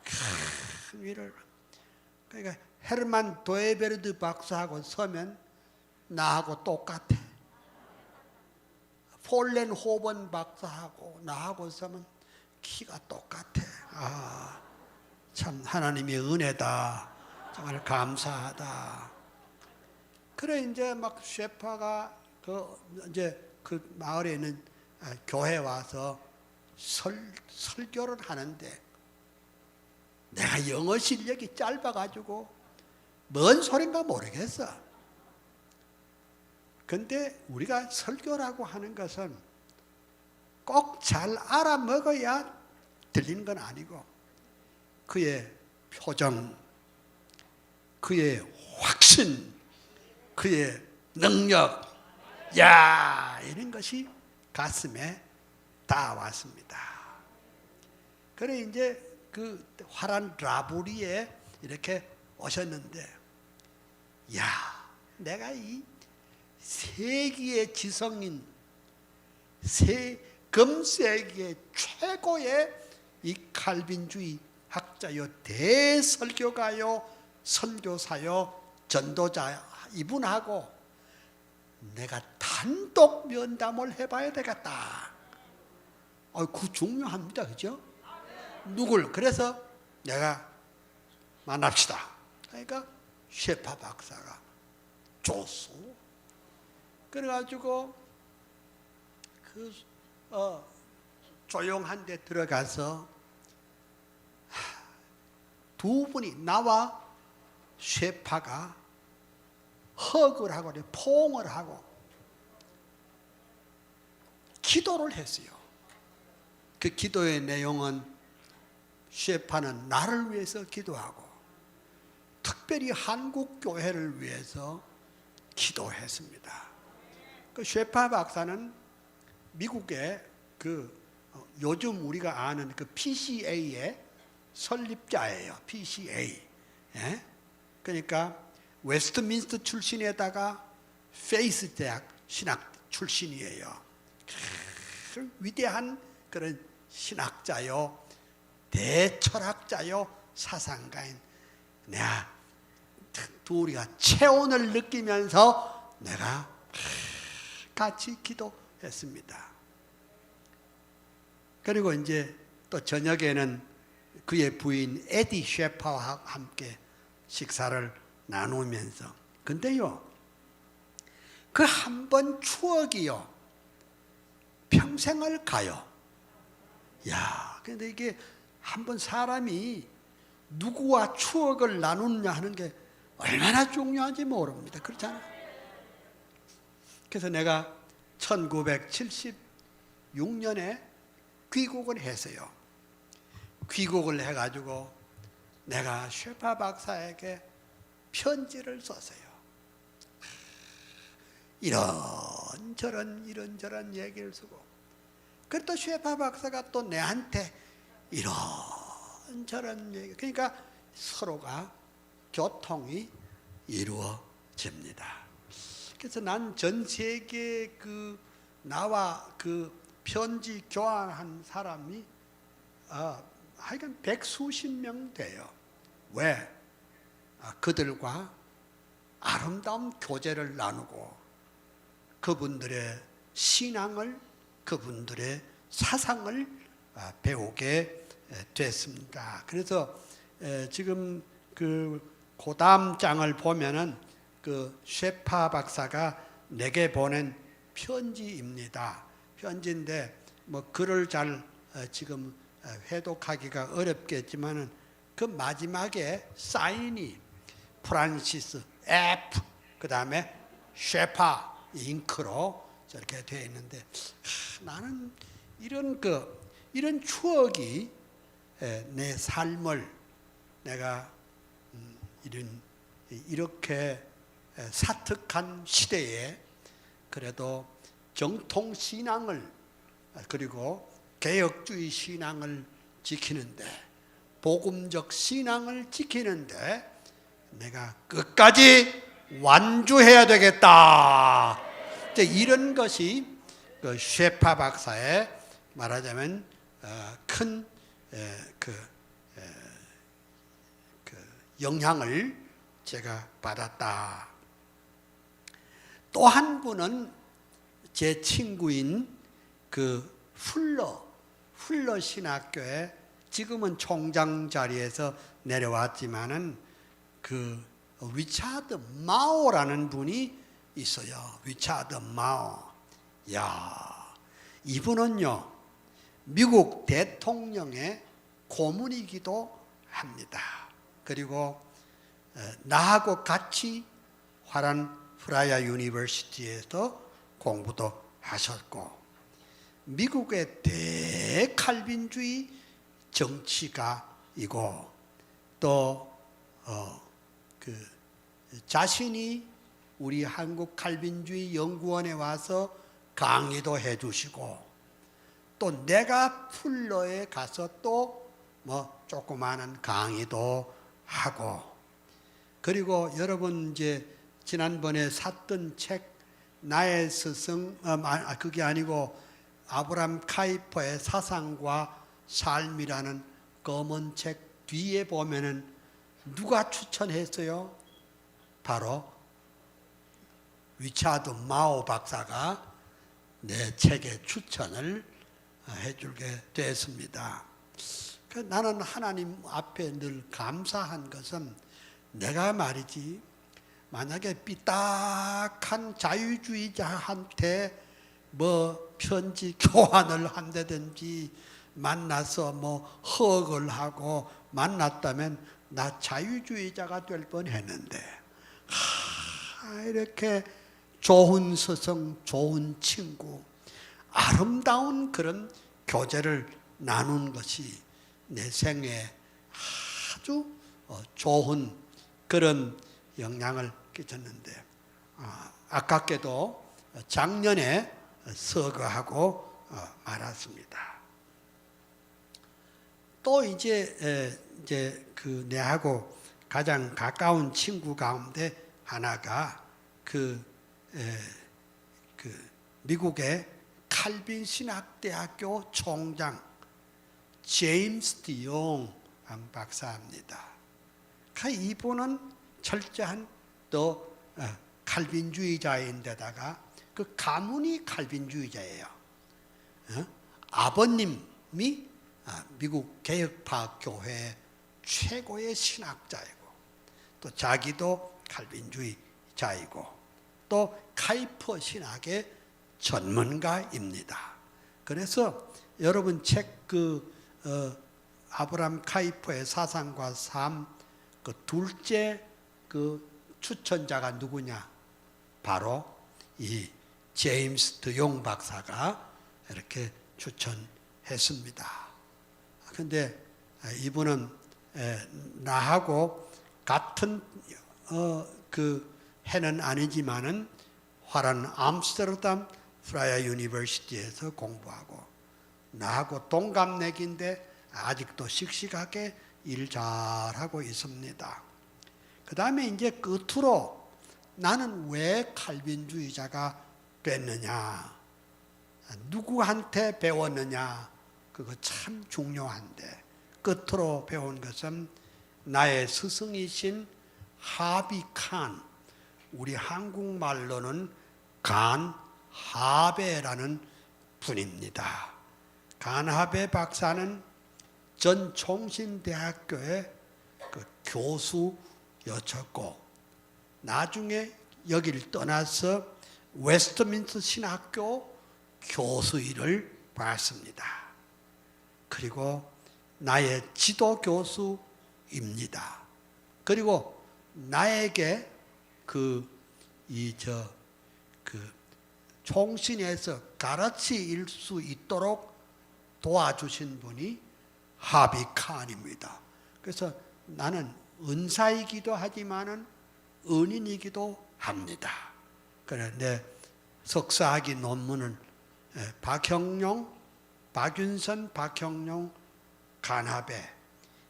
큰 위로를. 그러니까 헤르만 도에베르드 박사하고 서면 나하고 똑같아. 폴렌 호번 박사하고 나하고 서면 키가 똑같아. 참 하나님의 은혜다. 정말 감사하다. 그래 이제 막 셰파가 그 마을에 있는 교회 와서 설교를 하는데, 내가 영어 실력이 짧아가지고 뭔 소린가 모르겠어. 근데 우리가 설교라고 하는 것은 꼭 잘 알아먹어야 들리는 건 아니고, 그의 표정, 그의 확신, 그의 능력, 이런 것이 가슴에 닿아왔습니다. 그래 이제 그 화란 라브리에 이렇게 오셨는데, 내가 이 세기의 지성인, 금세기의 최고의 이 칼빈주의 학자요, 대설교가요, 선교사요, 전도자 이분하고 내가 단독 면담을 해봐야 되겠다. 그 중요합니다. 그죠? 누굴? 그래서 내가 만납시다. 그러니까 셰파 박사가 좋소. 그래가지고 조용한 데 들어가서 두 분이 나와 셰파가 허그를 하고 포옹을 하고 기도를 했어요. 그 기도의 내용은 셰파는 나를 위해서 기도하고 특별히 한국 교회를 위해서 기도했습니다. 그 셰파 박사는 미국의 요즘 우리가 아는 그 PCA의 설립자예요. PCA. 예? 그러니까 웨스트민스터 출신에다가 페이스 대학 신학 출신이에요. 위대한 그런 신학자요, 대철학자요, 사상가인. 내가 둘이가 체온을 느끼면서 내가 같이 기도했습니다. 그리고 이제 또 저녁에는 그의 부인 에디 셰파와 함께 식사를 나누면서, 근데요, 그 한 번 추억이요 평생을 가요. 근데 이게 한 번 사람이 누구와 추억을 나누느냐 하는 게 얼마나 중요한지 모릅니다. 그렇잖아요. 그래서 내가 1976년에 귀국을 했어요. 귀국을 해가지고 내가 셰파 박사에게 편지를 썼어요. 이런저런 얘기를 쓰고, 그리고 또 셰파 박사가 또 내한테 이런저런 얘기. 그러니까 서로가 교통이 이루어집니다. 그래서 난 전 세계 나와 편지 교환한 사람이 하여간 100수십 명 돼요. 왜? 그들과 아름다운 교제를 나누고 그분들의 신앙을, 그분들의 사상을 배우게 됐습니다. 그래서 지금 고다음 장을 보면은 셰파 박사가 내게 보낸 편지입니다. 편지인데 글을 잘 지금 회독하기가 어렵겠지만은 그 마지막에 사인이 프란시스 F 그 다음에 셰파 잉크로 저렇게 되어 있는데, 나는 이런 추억이 내 삶을 내가 이렇게 사특한 시대에 그래도 정통 신앙을 그리고 개혁주의 신앙을 지키는데, 복음적 신앙을 지키는데 내가 끝까지 완주해야 되겠다. 이런 것이 셰파 박사의 말하자면 큰 영향을 제가 받았다. 또 한 분은 제 친구인 풀러 신학교에 지금은 총장 자리에서 내려왔지만은 리차드 마오라는 분이 있어요. 리차드 마오. 이분은요, 미국 대통령의 고문이기도 합니다. 그리고 나하고 같이 화란 프라야 유니버시티에서 공부도 하셨고, 미국의 대칼빈주의 정치가이고, 또 자신이 우리 한국 칼빈주의 연구원에 와서 강의도 해주시고, 또 내가 풀러에 가서 또 조그마한 강의도 하고, 그리고 여러분 이제 지난번에 샀던 책 나의 스승, 그게 아니고 아브람 카이퍼의 사상과 삶이라는 검은 책 뒤에 보면은 누가 추천했어요? 바로 위차드 마오 박사가 내 책에 추천을 해주게 됐습니다. 나는 하나님 앞에 늘 감사한 것은 내가 말이지 만약에 삐딱한 자유주의자한테 뭐 편지 교환을 한다든지 만나서 뭐 허락을 하고 만났다면 나 자유주의자가 될 뻔했는데 이렇게 좋은 스승, 좋은 친구, 아름다운 그런 교제를 나눈 것이 내 생에 아주 좋은 그런 영향을 끼쳤는데 아깝게도 작년에 서거하고 말았습니다. 또 이제 그 내하고 가장 가까운 친구 가운데 하나가 그 미국의 칼빈 신학대학교 총장 제임스 디용 박사입니다. 이분은 철저한 또 칼빈주의자인데다가 그 가문이 칼빈주의자예요. 아버님이 미국 개혁파 교회 최고의 신학자이고 또 자기도 칼빈주의자이고 또 카이퍼 신학의 전문가입니다. 그래서 여러분 책 아브라함 카이퍼의 사상과 삶 그 둘째 그 추천자가 누구냐? 바로 이 제임스 드용 박사가 이렇게 추천했습니다. 그런데 이분은 나하고 같은 그 해는 아니지만은 화란 암스테르담 프라야 유니버시티에서 공부하고 나하고 동갑내기인데 아직도 씩씩하게 일 잘하고 있습니다. 그 다음에 이제 끝으로 나는 왜 칼빈주의자가 됐느냐, 누구한테 배웠느냐, 그거 참 중요한데 끝으로 배운 것은 나의 스승이신 하비 칸, 우리 한국말로는 간하베라는 분입니다. 간하베 박사는 전 총신대학교의 그 교수였었고 나중에 여기를 떠나서 웨스트민스터 신학교 교수 일을 봤습니다. 그리고 나의 지도 교수입니다. 그리고 나에게 총신에서 가르칠 수 있도록 도와주신 분이 하비 칸입니다. 그래서 나는 은사이기도 하지만은 은인이기도 합니다. 그래 내 석사학위 논문을 박윤선, 박형룡, 간하베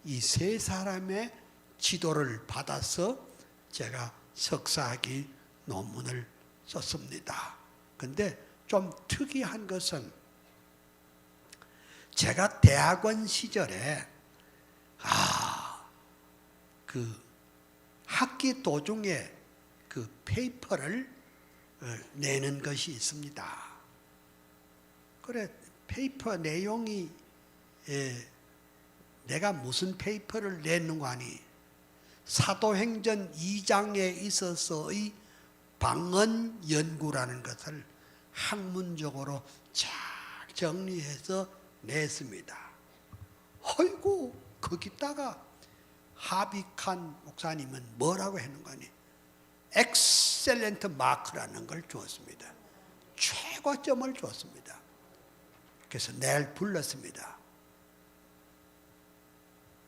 이 세 사람의 지도를 받아서 제가 석사학위 논문을 썼습니다. 근데 좀 특이한 것은 제가 대학원 시절에 그 학기 도중에 그 페이퍼를 내는 것이 있습니다. 그래 페이퍼 내용이 내가 무슨 페이퍼를 냈는가 하니 사도행전 2장에 있어서의 방언 연구라는 것을 학문적으로 잘 정리해서 냈습니다. 아이고 거기다가 하비칸 목사님은 뭐라고 했는가 하니 엑셀런트 마크라는 걸 주었습니다. 최고점을 주었습니다. 그래서 내일 불렀습니다.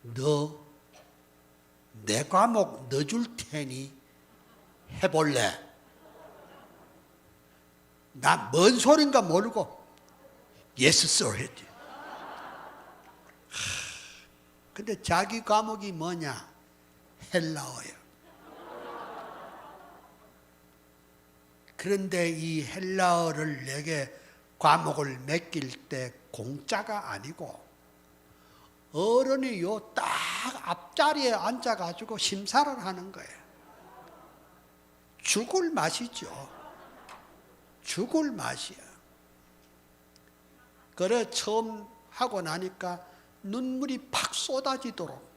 너 내 과목 넣어줄 테니 해볼래? 나 뭔 소린가 모르고 예스 sir 했지. 근데 자기 과목이 뭐냐? 헬라어예요. 그런데 이 헬라어를 내게 과목을 맡길 때 공짜가 아니고 어른이 요 딱 앞자리에 앉아가지고 심사를 하는 거예요. 죽을 맛이죠. 죽을 맛이야. 그래 처음 하고 나니까 눈물이 팍 쏟아지도록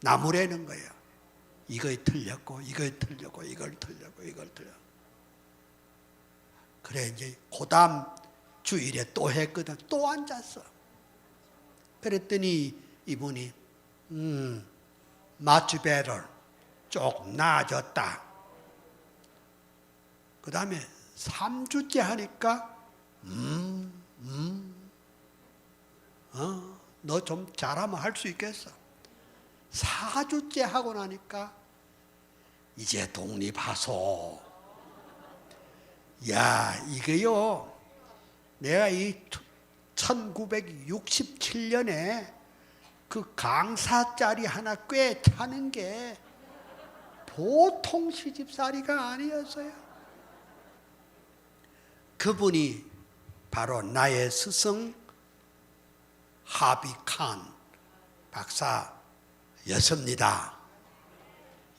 나무라는 거야. 이거에 틀렸고 이걸 틀렸고 이걸 틀렸고 이걸 틀렸고. 그래 이제 그 다음 주일에 또 했거든. 또 앉았어. 그랬더니 이분이 much better, 조금 나아졌다. 그 다음에 3주째 하니까 너 좀 잘하면 할 수 있겠어. 4주째 하고 나니까 이제 독립하소. 야, 이게요, 내가 이 1967년에 그 강사짜리 하나 꽤 차는 게 보통 시집살이가 아니었어요. 그분이 바로 나의 스승 하비 칸 박사였습니다.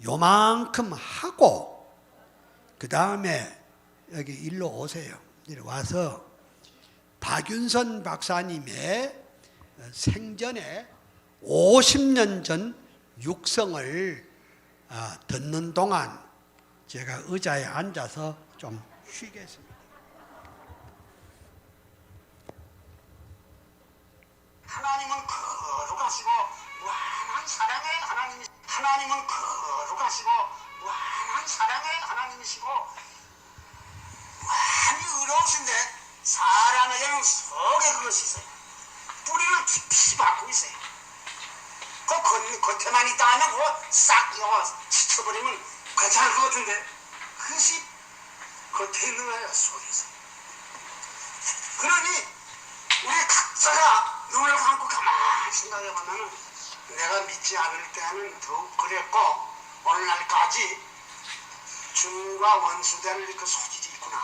요만큼 하고 그 다음에 여기 일로 오세요. 이리 와서 박윤선 박사님의 생전에 50년 전 육성을 듣는 동안 제가 의자에 앉아서 좀 쉬겠습니다.
하나님은 거룩하시고 무한한 사랑의 하나님이시고, 하나님은 거룩하시고 무한한 사랑의 하나님이시고 무한히 의로우신데 사람에게는 속에 그것이 있어요. 뿌리를 깊이 박고 있어요. 그 겉에만 있다 하면 그거 싹 지쳐버리면 괜찮을 것 같은데 그것이 겉에 있는 거예요. 속에서. 그러니 우리 각자가 눈을 감고 가만히 생각해보면 내가 믿지 않을 때는 더욱 그랬고 오늘날까지 주님과 원수될 그 소질이 있구나.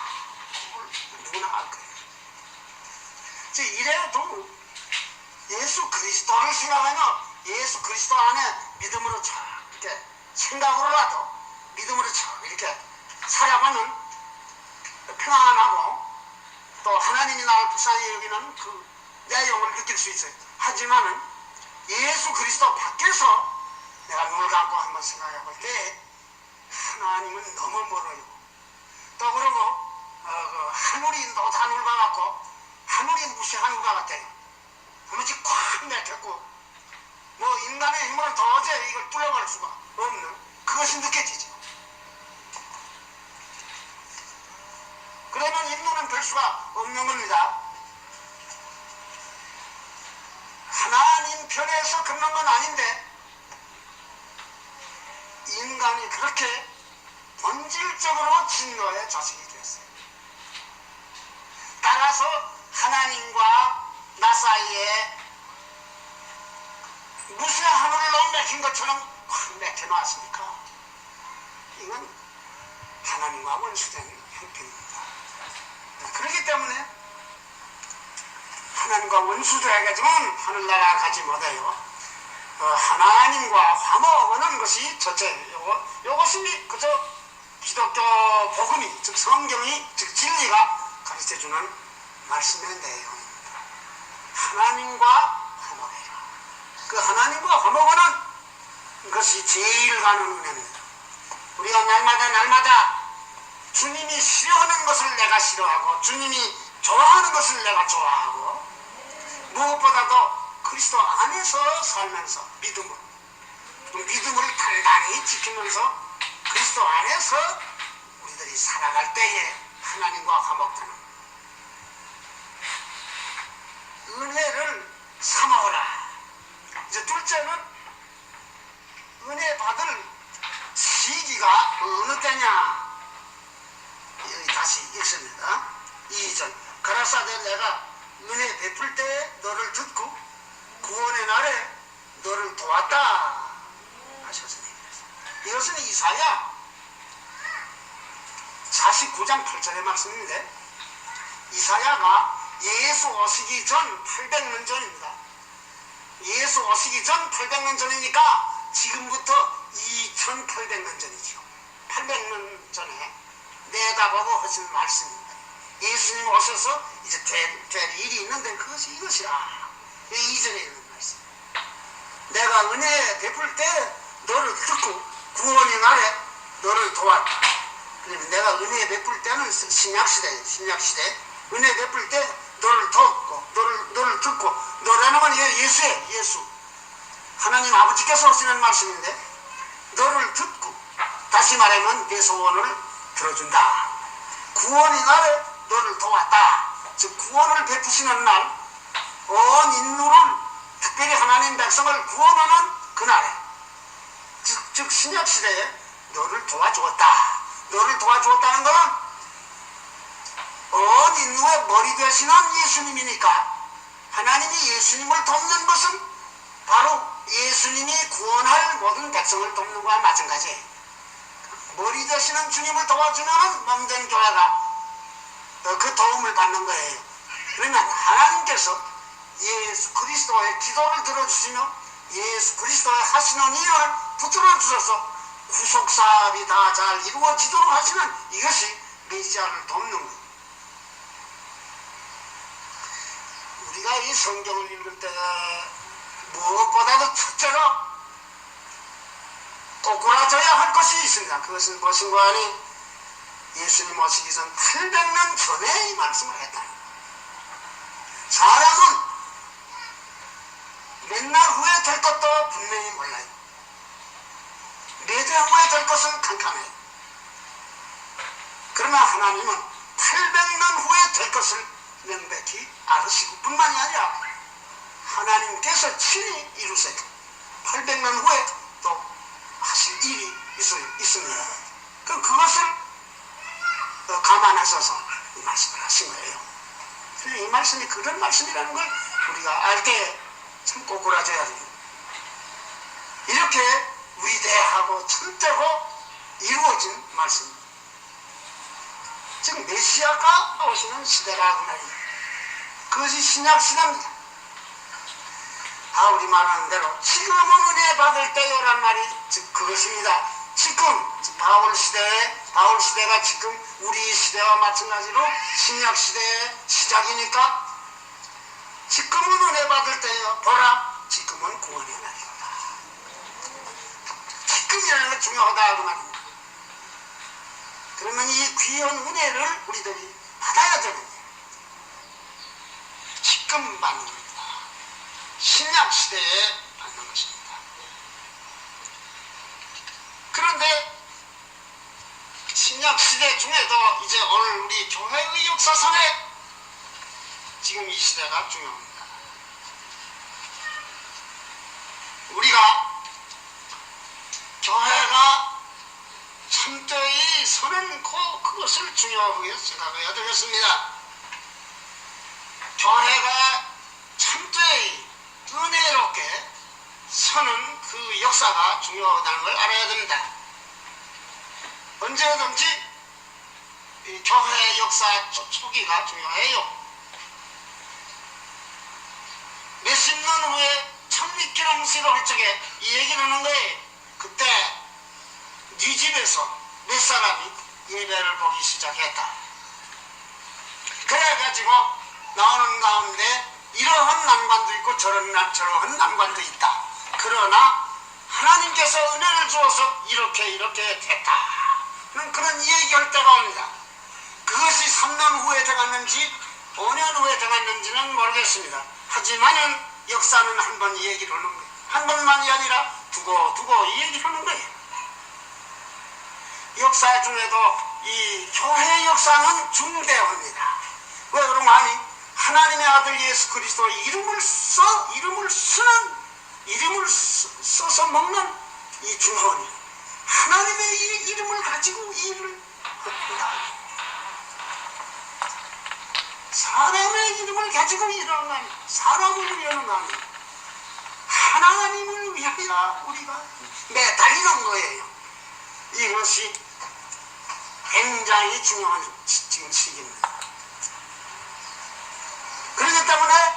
그걸 누구나 알 거예요. 이래도 예수 그리스도를 생각하면 예수 그리스도 안에 믿음으로 참 이렇게 생각으로라도 믿음으로 참 이렇게 살아가면 평안하고 또 하나님이 나를 불쌍히 여기는 그 내용을 느낄 수 있어요. 하지만은 예수 그리스도 밖에서 내가 눈을 감고 한번 생각해 볼 때 하나님은 너무 멀어요. 또 그러고 하늘이 노다늘과 같고 하늘이 무시한 것 같아요. 도무지 꽉 막혔고 뭐 인간의 힘으로 도저히 이걸 뚫어갈 수가 없는 그것이 느껴지죠. 그러면 인문은 될 수가 없는 겁니다. 하나님 편에서 걷는 건 아닌데 인간이 그렇게 본질적으로 진노의 자식이 되었어요. 따라서 하나님과 나 사이에 무쇠 하늘로 맥힌 것처럼 확 맥혀놨으니까 이건 하나님과 원수된 형편입니다. 그렇기 때문에 하나님과 원수되어가지고는 하늘나라 가지 못해요. 하나님과 화목하는 것이 첫째예요. 이것이 그저 기독교 복음이 즉 성경이 즉 진리가 가르쳐주는 말씀의 내용입니다. 하나님과 화목해라. 그 하나님과 화목하는 것이 제일 가는 은혜입니다. 우리가 날마다 주님이 싫어하는 것을 내가 싫어하고 주님이 좋아하는 것을 내가 좋아하고 무엇보다도 그리스도 안에서 살면서 믿음을 단단히 지키면서 그리스도 안에서 우리들이 살아갈 때에 하나님과 화목하는 은혜를 사모하라. 이제 둘째는 은혜 받을 시기가 어느 때냐. 여기 다시 읽습니다. 2절 가라사대 내가 은혜 베풀 때 너를 듣고 구원의 날에 너를 도왔다 하셨으니 이것은 이사야 49장 8절의 말씀인데 이사야가 예수 오시기 전 800년 전입니다. 예수 오시기 전 800년 전이니까 지금부터 2800년 전이죠. 800년 전에 내다보고 하신 말씀입니다. 예수님 오셔서 이제 될 일이 있는데 그것이 이것이라. 2절에 있는 말씀. 내가 은혜 베풀 때 너를 듣고 구원의 날에 너를 도왔다. 그러면 내가 은혜 베풀 때는 신약시대예요. 신약시대. 은혜 베풀 때 너를 돕고 너를 듣고 너라는 건 예수예요. 예수. 하나님 아버지께서 하시는 말씀인데 너를 듣고 다시 말하면 내 소원을 들어준다. 구원의 날에 너를 도왔다. 즉 구원을 베푸시는 날, 온 인류를 특별히 하나님 백성을 구원하는 그날에, 즉 신약시대에 너를 도와주었다. 너를 도와주었다는 것은 온 인류의 머리 되시는 예수님이니까 하나님이 예수님을 돕는 것은 바로 예수님이 구원할 모든 백성을 돕는 것과 마찬가지예요. 머리 되시는 주님을 도와주면 몸된 교회가 그 도움을 받는 거예요. 그러면 하나님께서 예수 그리스도의 기도를 들어주시며 예수 그리스도의 하시는 일을 붙들어 주셔서 구속사업이 다 잘 이루어지도록 하시는 이것이 메시아를 돕는 거예요. 우리가 이 성경을 읽을 때 무엇보다도 첫째로 꼬꾸라져야 할 것이 있습니다. 그것은 무엇인가 하니 예수님 오시기 전 800년 전에 이 말씀을 했다. 사람은 몇 날 후에 될 것도 분명히 몰라요. 몇 해 후에 될 것은 캄캄해요. 그러나 하나님은 800년 후에 될 것을 명백히 알으시고 뿐만이 아니라 하나님께서 친히 이루세요. 800년 후에 또 하실 일이 있습니다. 그럼 그것을 감안하셔서 이 말씀을 하신 거예요. 이 말씀이 그런 말씀이라는 걸 우리가 알 때 참 꼬꾸라져야 돼요. 이렇게 위대하고 참되고 이루어진 말씀입니다. 즉 메시아가 오시는 시대라고 말입니다. 그것이 신약시대입니다. 바울이 말하는 대로 지금은 은혜 받을 때요란 말이 즉 그것입니다. 지금 바울 시대가 지금 우리 시대와 마찬가지로 신약 시대의 시작이니까 지금은 은혜 받을 때요. 보라 지금은 구원의 날이다. 지금이라는 게 중요하다 그 말입니다. 그러면 이 귀한 은혜를 우리들이 받아야 되는 거예요. 지금 받는 겁니다. 신약 시대에 받는 것입니다. 그런데 신약 시대 중에도 이제 오늘 우리 교회의 역사상에 지금 이 시대가 중요합니다. 우리가 교회가 참되이 서는 그것을 중요하게 생각해야 되겠습니다. 교회가 참되이 은혜롭게 서는 그 역사가 중요하다는 걸 알아야 됩니다. 언제든지 이 교회 역사 초기가 중요해요. 몇십 년 후에 천리기름식을 할 적에 이 얘기를 하는 거예요. 그때 네 집에서 몇 사람이 예배를 보기 시작했다. 그래가지고 나오는 가운데 이러한 난관도 있고 저러한 난관도 있다. 그러나 하나님께서 은혜를 주어서 이렇게 됐다. 그런 얘기할 때가 옵니다. 그것이 3년 후에 돼갔는지 5년 후에 돼갔는지는 모르겠습니다. 하지만은 역사는 한 번 얘기를 하는 거예요. 한 번만이 아니라 두고 얘기를 하는 거예요. 역사 중에도 이 교회 역사는 중대합니다. 왜 그런가 하니 하나님의 아들 예수 그리스도의 이름을 써서 먹는 이 중헌이 하나님의 이름을 가지고 일을 합니다. 사람의 이름을 가지고 일하는 거 아니에요. 사람을 위하는 거 아니에요. 하나님을 위하여 우리가 매달리는 거예요. 이것이 굉장히 중요한 지금 시기입니다. 그렇기 때문에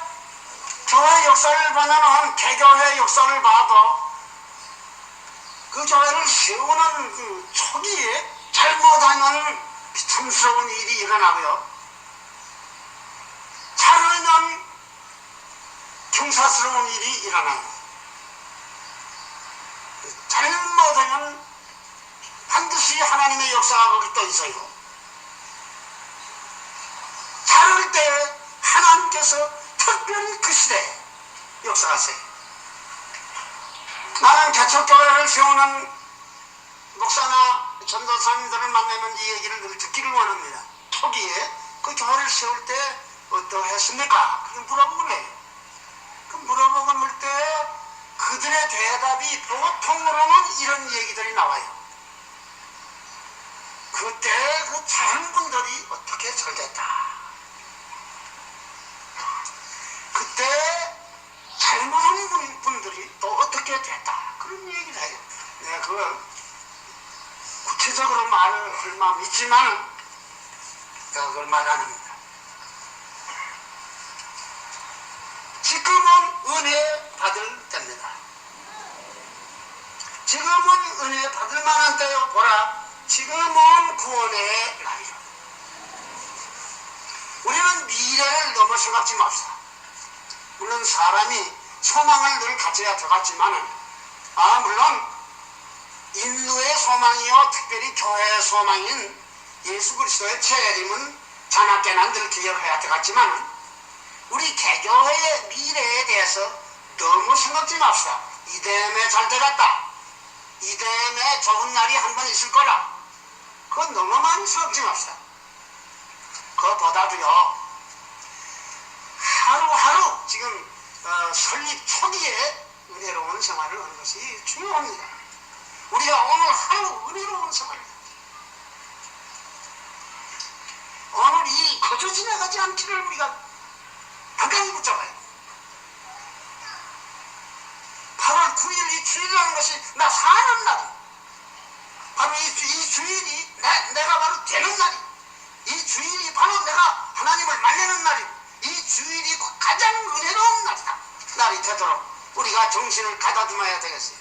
교회 역사를 보면 개교회 역사를 봐도 그 교회를 세우는 그 초기에 잘못하면 비참스러운 일이 일어나고요. 잘하면 경사스러운 일이 일어나요. 잘못하면 반드시 하나님의 역사가 거기 또 있어요. 잘할 때 하나님께서 특별히 그 시대에 역사하세요. 나는 개척교회를 세우는 목사나 전도사님들을 만나면 이 얘기를 늘 듣기를 원합니다. 초기에 그 교회를 세울 때 어떠했습니까? 그렇게 물어보곤 해요. 그 물어보곤 때 그들의 대답이 보통으로는 이런 얘기들이 나와요. 그때 그 잘한 분들이 어떻게 잘 됐다. 그때 잘못한 분들이 또 어떻게 됐다. 그런 얘기를 해요. 내가 그걸 구체적으로 말할 마음 있지만 내가 그걸 말 안 합니다. 지금은 은혜 받을 때입니다. 지금은 은혜 받을 만한 때요. 보라, 지금은 구원의 날이라. 우리는 미래를 너무 생각지 맙시다. 물론 사람이 소망을 늘 가져야 되겠지만은, 물론 인류의 소망이요, 특별히 교회의 소망인 예수 그리스도의 재림은 자나깨나 늘 기억해야 되겠지만, 우리 개교회의 미래에 대해서 너무 생각지 맙시다. 이대에 잘 되겠다. 이대에 좋은 날이 한 번 있을 거라. 그건 너무 많이 생각지 맙시다. 그것보다도요, 하루하루 지금 설립 초기에 은혜로운 생활을 하는 것이 중요합니다. 우리가 오늘 하루 은혜로운 생활을, 오늘 이 거저 지나가지 않기를 우리가 반강히 붙잡아요. 8월 9일 이 주일이라는 것이 나 사는 날이, 바로 이 주일이 내가 바로 되는 날이, 이 주일이 바로 내가 하나님을 만나는 날이, 이 주일이 가장 은혜로운 날이 되도록 우리가 정신을 가다듬어야 되겠어요.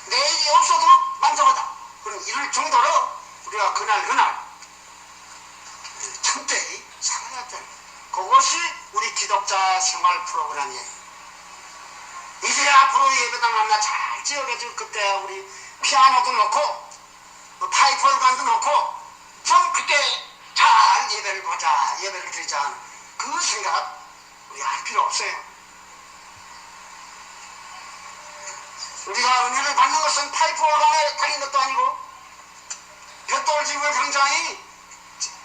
내일이 없어도 만족하다. 그럼 이럴 정도로 우리가 그날 참되이 살아야 되는, 그것이 우리 기독자 생활 프로그램이에요. 이제 앞으로 예배당 하나 잘 지어가지고 그때 우리 피아노도 놓고 파이프 오르간도 놓고 좀 그때 잘 예배를 보자, 예배를 드리자, 그 생각 우리 할 필요 없어요. 우리가 은혜를 받는 것은 파이프 오르간에 달린 것도 아니고 벽돌집을 굉장히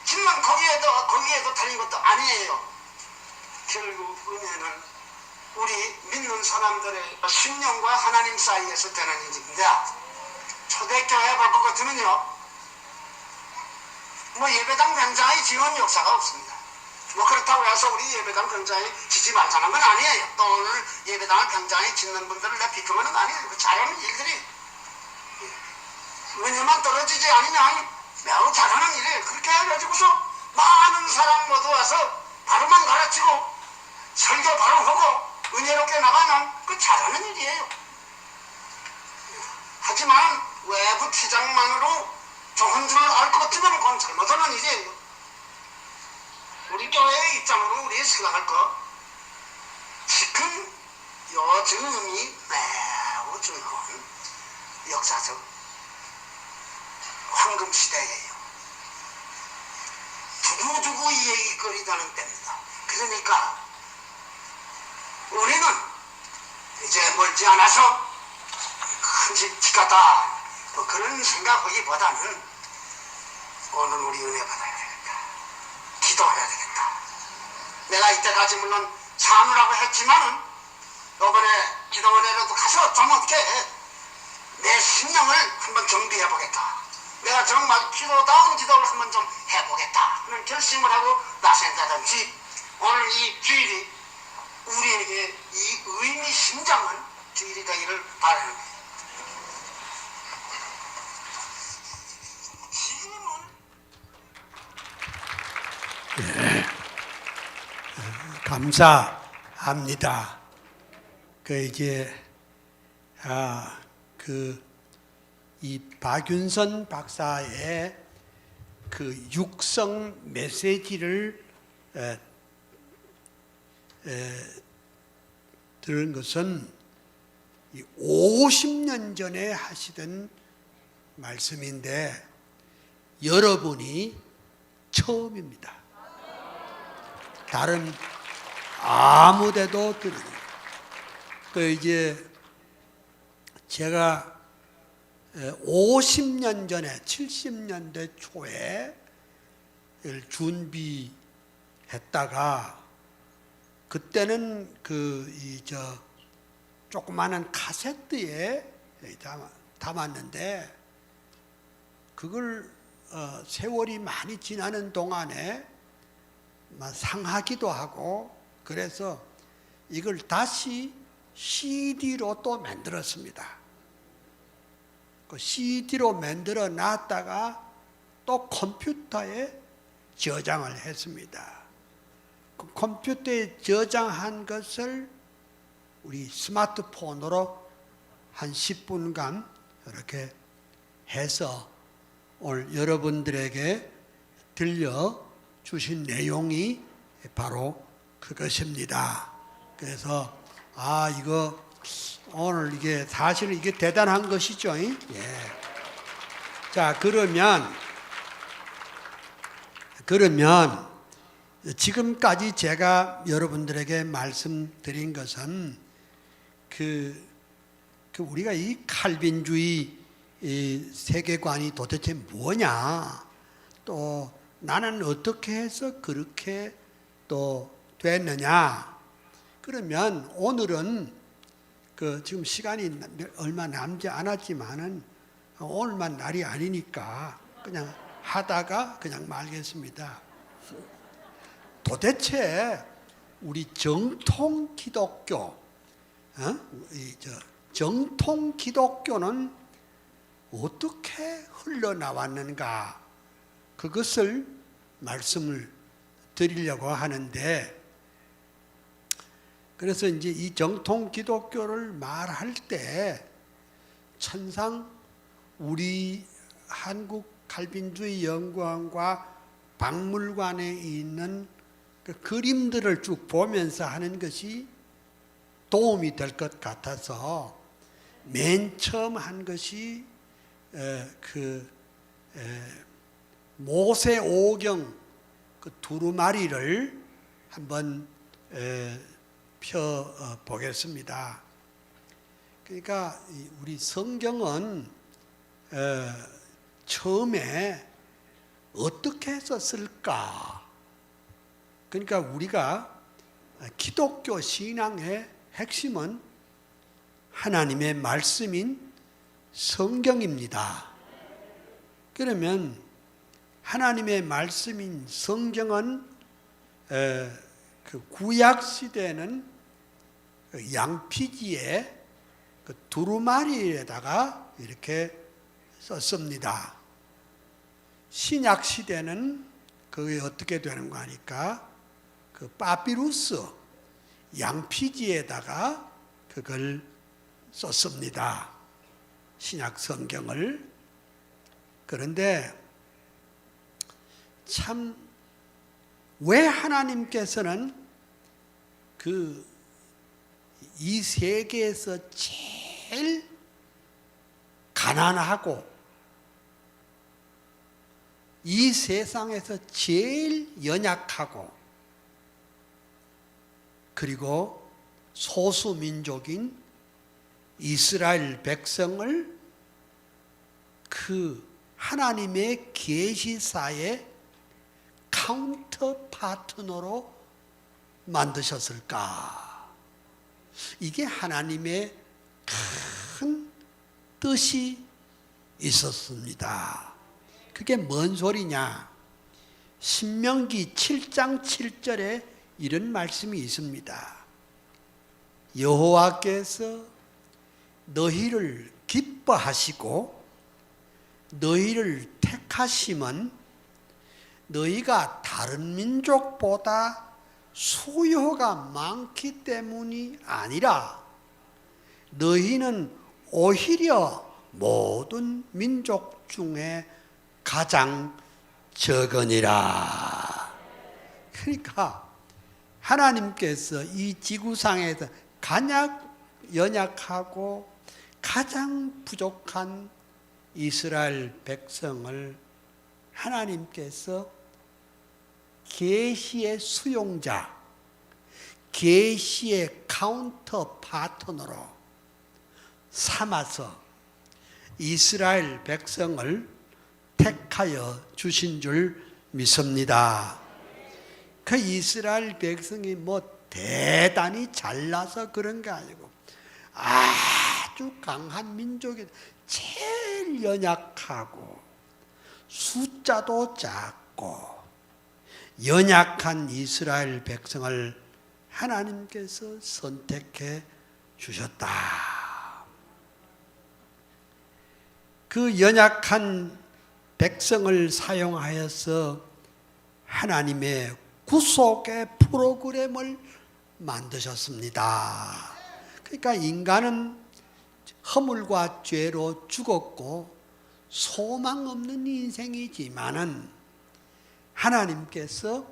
짓는 거기에도 달린 것도 아니에요. 결국 은혜는 우리 믿는 사람들의 신령과 하나님 사이에서 되는 일입니다. 초대교회 볼 것 같으면요, 예배당 굉장히 지은 역사가 없습니다. 그렇다고 해서 우리 예배당 굉장히 지지 말자는 건 아니에요. 또 오늘 예배당을 굉장히 짓는 분들을 내 비평하는 건 아니에요. 잘하는 일들이, 은혜만 떨어지지 않으면 매우 잘하는 일이에요. 그렇게 해가지고서 많은 사람 모두 와서 바로만 가르치고 설교 바로 하고 은혜롭게 나가면 그 잘하는 일이에요. 하지만 외부 티장만으로 좋은 줄 알 것 같으면 그건 잘못하는 일이에요. 우리 교회의 입장으로 우리 생각할 것, 지금 요즘이 매우 중요한 역사적 황금 시대예요. 두고두고 이 얘기거리다는 때입니다. 그러니까 우리는 이제 멀지 않아서 큰 집 짓겠다, 그런 생각하기보다는 오늘 우리 은혜 받아야 되겠다, 기도해야 되겠다. 내가 이때까지 물론 사느라고 했지만은 이번에 기도원에라도 가서 좀 어떻게 내 심령을 한번 정비해 보겠다, 내가 정말 기도다운 기도를 한번 좀 해보겠다 하는 결심을 하고 나선다든지, 오늘 이 주일이 우리에게 이 의미심장한 주일이 되기를 바랍니다.
감사합니다. 이제 그 이 박윤선 박사의 그 육성 메시지를 들은 것은 50년 전에 하시던 말씀인데 여러분이 처음입니다. 다른 아무데도 들으니. 그 이제 제가 50년 전에 70년대 초에 준비했다가 그때는 조그마한 카세트에 담았는데 그걸 세월이 많이 지나는 동안에 상하기도 하고 그래서 이걸 다시 CD로 또 만들었습니다. 그 CD로 만들어 놨다가 또 컴퓨터에 저장을 했습니다. 그 컴퓨터에 저장한 것을 우리 스마트폰으로 한 10분간 이렇게 해서 오늘 여러분들에게 들려주신 내용이 바로 그것입니다. 그래서 이거 오늘 이게 사실 이게 대단한 것이죠. 예. 자, 그러면 지금까지 제가 여러분들에게 말씀드린 것은 우리가 이 칼빈주의 이 세계관이 도대체 뭐냐, 또 나는 어떻게 해서 그렇게 또 됐느냐. 그러면 오늘은 지금 시간이 얼마 남지 않았지만은 오늘만 날이 아니니까 그냥 하다가 그냥 말겠습니다. 도대체 우리 정통 기독교, 정통 기독교는 어떻게 흘러나왔는가, 그것을 말씀을 드리려고 하는데, 그래서 이제 이 정통 기독교를 말할 때 천상 우리 한국 칼빈주의 연구원과 박물관에 있는 그 그림들을 쭉 보면서 하는 것이 도움이 될 것 같아서 맨 처음 한 것이 모세오경 그 두루마리를 한번 펴 보겠습니다. 그러니까 우리 성경은 처음에 어떻게 해서 쓸까? 그러니까 우리가 기독교 신앙의 핵심은 하나님의 말씀인 성경입니다. 그러면 하나님의 말씀인 성경은 그 구약 시대는 양피지에 그 두루마리에다가 이렇게 썼습니다. 신약 시대는 그게 어떻게 되는 거 하니까 그 파피루스 양피지에다가 그걸 썼습니다. 신약 성경을. 그런데 참 왜 하나님께서는 이 세계에서 제일 가난하고 이 세상에서 제일 연약하고 그리고 소수민족인 이스라엘 백성을 그 하나님의 계시사의 카운터 파트너로 만드셨을까? 이게 하나님의 큰 뜻이 있었습니다. 그게 뭔 소리냐? 신명기 7장 7절에 이런 말씀이 있습니다. 여호와께서 너희를 기뻐하시고 너희를 택하심은 너희가 다른 민족보다 수요가 많기 때문이 아니라 너희는 오히려 모든 민족 중에 가장 적으니라. 그러니까 하나님께서 이 지구상에서 가장 연약하고 가장 부족한 이스라엘 백성을 하나님께서 계시의 수용자, 계시의 카운터 파트너로 삼아서 이스라엘 백성을 택하여 주신 줄 믿습니다. 그 이스라엘 백성이 뭐 대단히 잘나서 그런 게 아니고 아주 강한 민족이 제일 연약하고 숫자도 작고 연약한 이스라엘 백성을 하나님께서 선택해 주셨다. 그 연약한 백성을 사용하여서 하나님의 구속의 프로그램을 만드셨습니다. 그러니까 인간은 허물과 죄로 죽었고 소망 없는 인생이지만은 하나님께서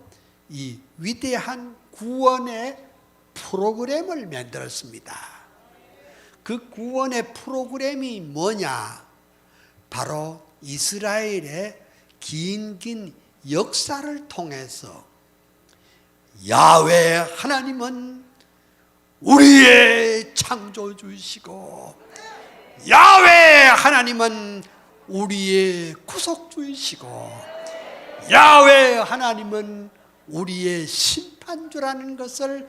이 위대한 구원의 프로그램을 만들었습니다. 그 구원의 프로그램이 뭐냐? 바로 이스라엘의 긴 역사를 통해서 야훼 하나님은 우리의 창조주이시고 야훼 하나님은 우리의 구속주이시고 야훼 하나님은 우리의 심판주라는 것을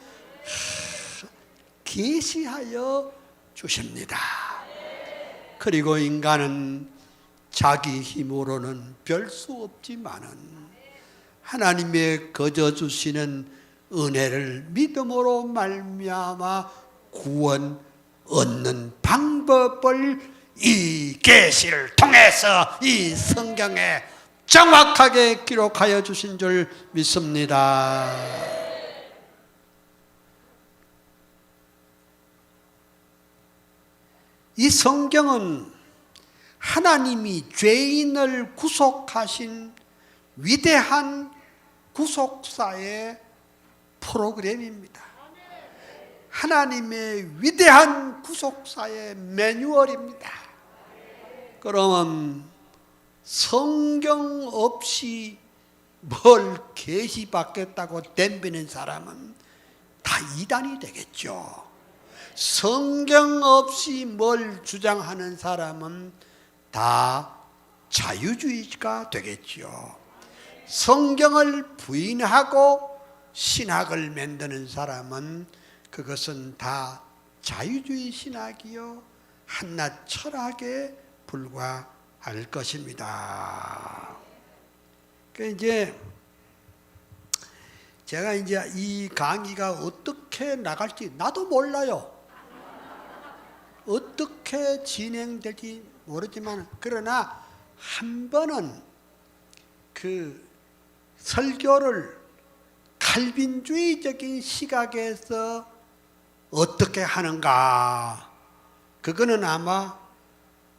계시하여 주십니다. 그리고 인간은 자기 힘으로는 별 수 없지만은 하나님의 거저 주시는 은혜를 믿음으로 말미암아 구원 얻는 방법을 이 계시를 통해서 이 성경에 정확하게 기록하여 주신 줄 믿습니다. 이 성경은 하나님이 죄인을 구속하신 위대한 구속사의 프로그램입니다. 하나님의 위대한 구속사의 매뉴얼입니다. 그러면 성경 없이 뭘 계시받겠다고 덤비는 사람은 다 이단이 되겠죠. 성경 없이 뭘 주장하는 사람은 다 자유주의가 되겠죠. 성경을 부인하고 신학을 만드는 사람은 그것은 다 자유주의 신학이요 한낱 철학에 불과할 것입니다. 이제 제가 이제 이 강의가 어떻게 나갈지 나도 몰라요. 어떻게 진행될지 모르지만 그러나 한 번은 그 설교를 칼빈주의적인 시각에서 어떻게 하는가, 그거는 아마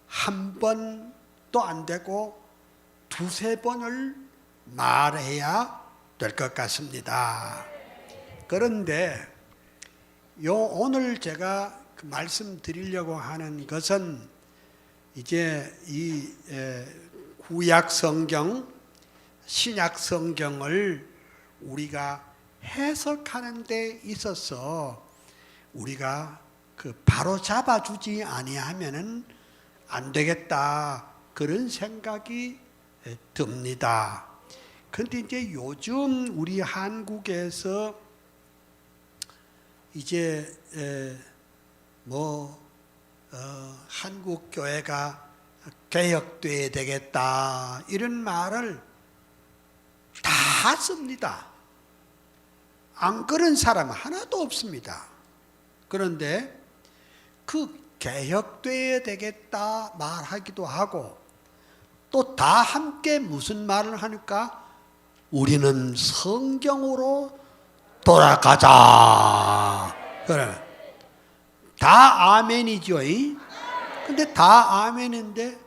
한 번도 안 되고 두세 번을 말해야 될 것 같습니다. 그런데 오늘 제가 말씀드리려고 하는 것은 이제 이 구약 성경, 신약 성경을 우리가 해석하는 데 있어서 우리가 바로 잡아주지 아니하면은 안 되겠다, 그런 생각이 듭니다. 그런데 이제 요즘 우리 한국에서 이제 한국 교회가 개혁돼야 되겠다 이런 말을 다 씁니다. 안 그런 사람 하나도 없습니다. 그런데 그 개혁돼야 되겠다 말하기도 하고 또 다 함께 무슨 말을 하니까 우리는 성경으로 돌아가자. 그래. 다 아멘이죠. 근데 다 아멘인데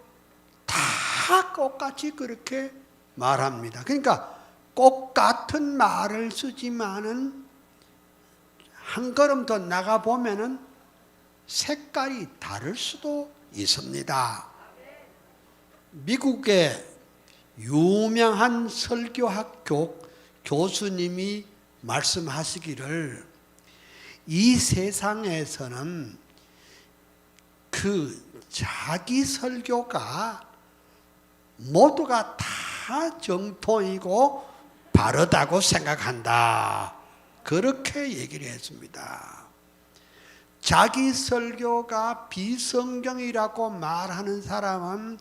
다 똑같이 그렇게 말합니다. 그러니까 똑같은 말을 쓰지만은 한 걸음 더 나가 보면은 색깔이 다를 수도 있습니다. 미국의 유명한 설교학 교수님이 말씀하시기를 이 세상에서는 그 자기 설교가 모두가 다 정통이고 바르다고 생각한다. 그렇게 얘기를 했습니다. 자기 설교가 비성경이라고 말하는 사람은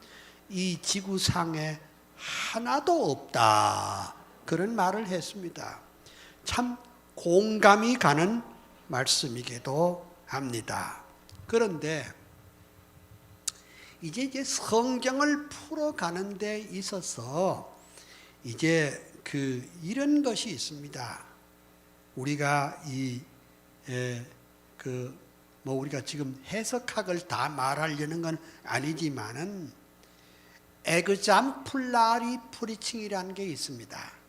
이 지구상에 하나도 없다. 그런 말을 했습니다. 참 공감이 가는 말씀이기도 합니다. 그런데 이제 성경을 풀어가는 데 있어서 이제 이런 것이 있습니다. 우리가 우리가 지금 해석학을 다 말하려는 건 아니지만은 엑잠플라리 프리칭이라는 게 있습니다.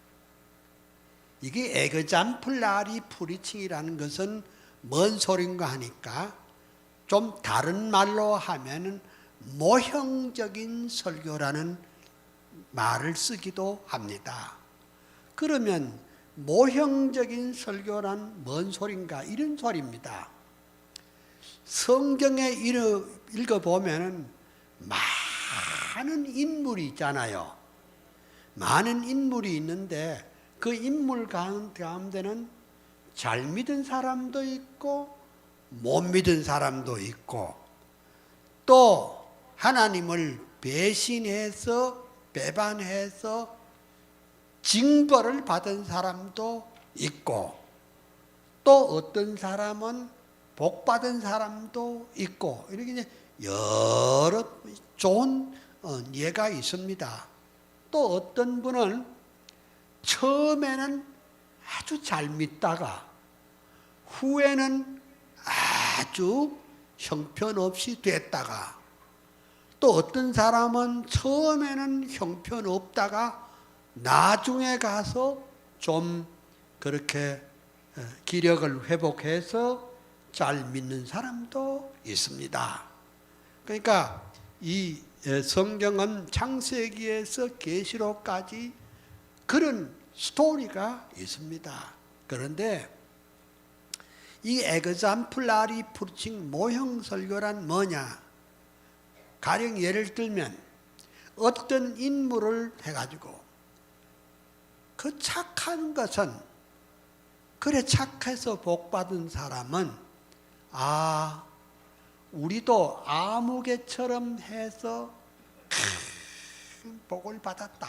이게 엑잠플라리 프리칭이라는 것은 뭔 소린가 하니까 좀 다른 말로 하면은 모형적인 설교라는 말을 쓰기도 합니다. 그러면 모형적인 설교란 뭔 소린가? 이런 소리입니다. 성경에 읽어보면 많은 인물이 있잖아요. 많은 인물이 있는데 그 인물 가운데는 잘 믿은 사람도 있고 못 믿은 사람도 있고 또 하나님을 배신해서 배반해서 징벌을 받은 사람도 있고 또 어떤 사람은 복 받은 사람도 있고 이렇게 이제 여러 좋은 예가 있습니다. 또 어떤 분은 처음에는 아주 잘 믿다가 후에는 아주 형편없이 됐다가 또 어떤 사람은 처음에는 형편없다가 나중에 가서 좀 그렇게 기력을 회복해서 잘 믿는 사람도 있습니다. 그러니까 이 성경은 창세기에서 계시록까지 그런 스토리가 있습니다. 그런데 이 엑잠플라리 프리칭 모형 설교란 뭐냐? 가령 예를 들면 어떤 인물을 해가지고 그 착한 것은 그래 착해서 복받은 사람은 우리도 아무개처럼 해서 큰 복을 받았다.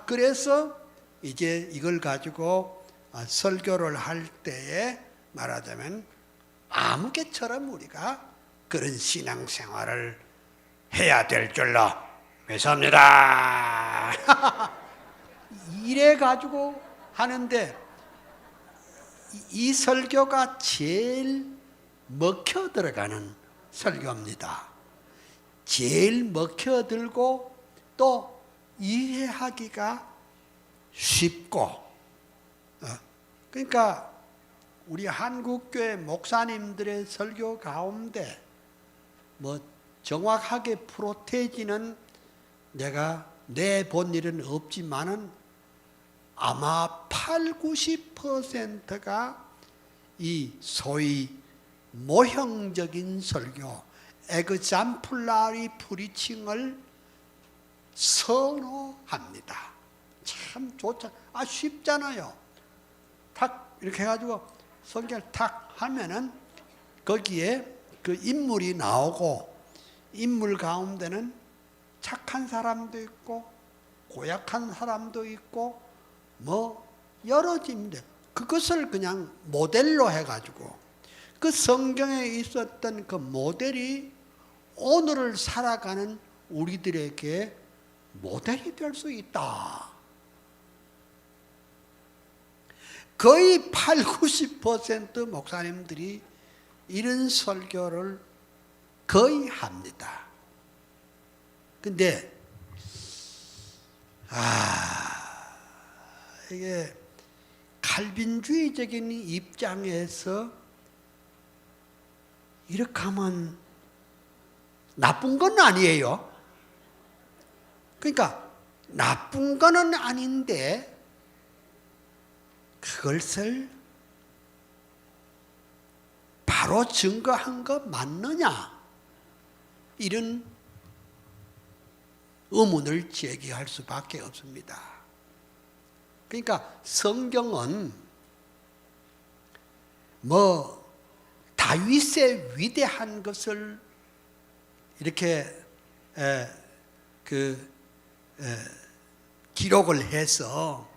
그래서 이제 이걸 가지고 설교를 할 때에 말하자면 아무개처럼 우리가 그런 신앙생활을 해야 될 줄로 믿습니다. 이래 가지고 하는데 이 설교가 제일 먹혀 들어가는 설교입니다. 제일 먹혀 들고 또 이해하기가 쉽고 그러니까 우리 한국교회 목사님들의 설교 가운데 뭐 정확하게 프로테지는 내가 내본 일은 없지만은 아마 80~90%가 이 소위 모형적인 설교, 엑잠플라리 프리칭을 선호합니다. 참 좋죠. 쉽잖아요. 탁 이렇게 해가지고 설교를 탁 하면은 거기에 그 인물이 나오고 인물 가운데는 착한 사람도 있고 고약한 사람도 있고 뭐 여러 집인데 그것을 그냥 모델로 해가지고 그 성경에 있었던 그 모델이 오늘을 살아가는 우리들에게 모델이 될 수 있다. 거의 80~90% 목사님들이 이런 설교를 거의 합니다. 근데 이게 칼빈주의적인 입장에서 이렇게 하면 나쁜 건 아니에요. 그러니까 나쁜 거는 아닌데 그것을 바로 증거한 거 맞느냐? 이런 의문을 제기할 수밖에 없습니다. 그러니까 성경은 다윗의 위대한 것을 이렇게 기록을 해서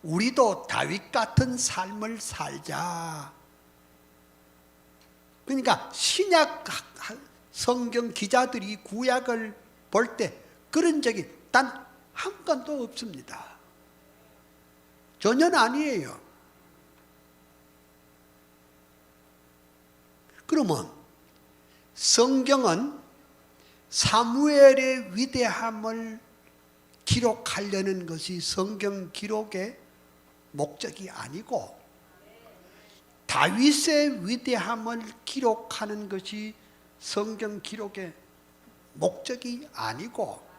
우리도 다윗 같은 삶을 살자. 그러니까 신약 성경 기자들이 구약을 볼 때 그런 적이 단 한 건도 없습니다. 전혀 아니에요. 그러면 성경은 사무엘의 위대함을 기록하려는 것이 성경 기록의 목적이 아니고 다윗의 위대함을 기록하는 것이 성경 기록의 목적이 아니고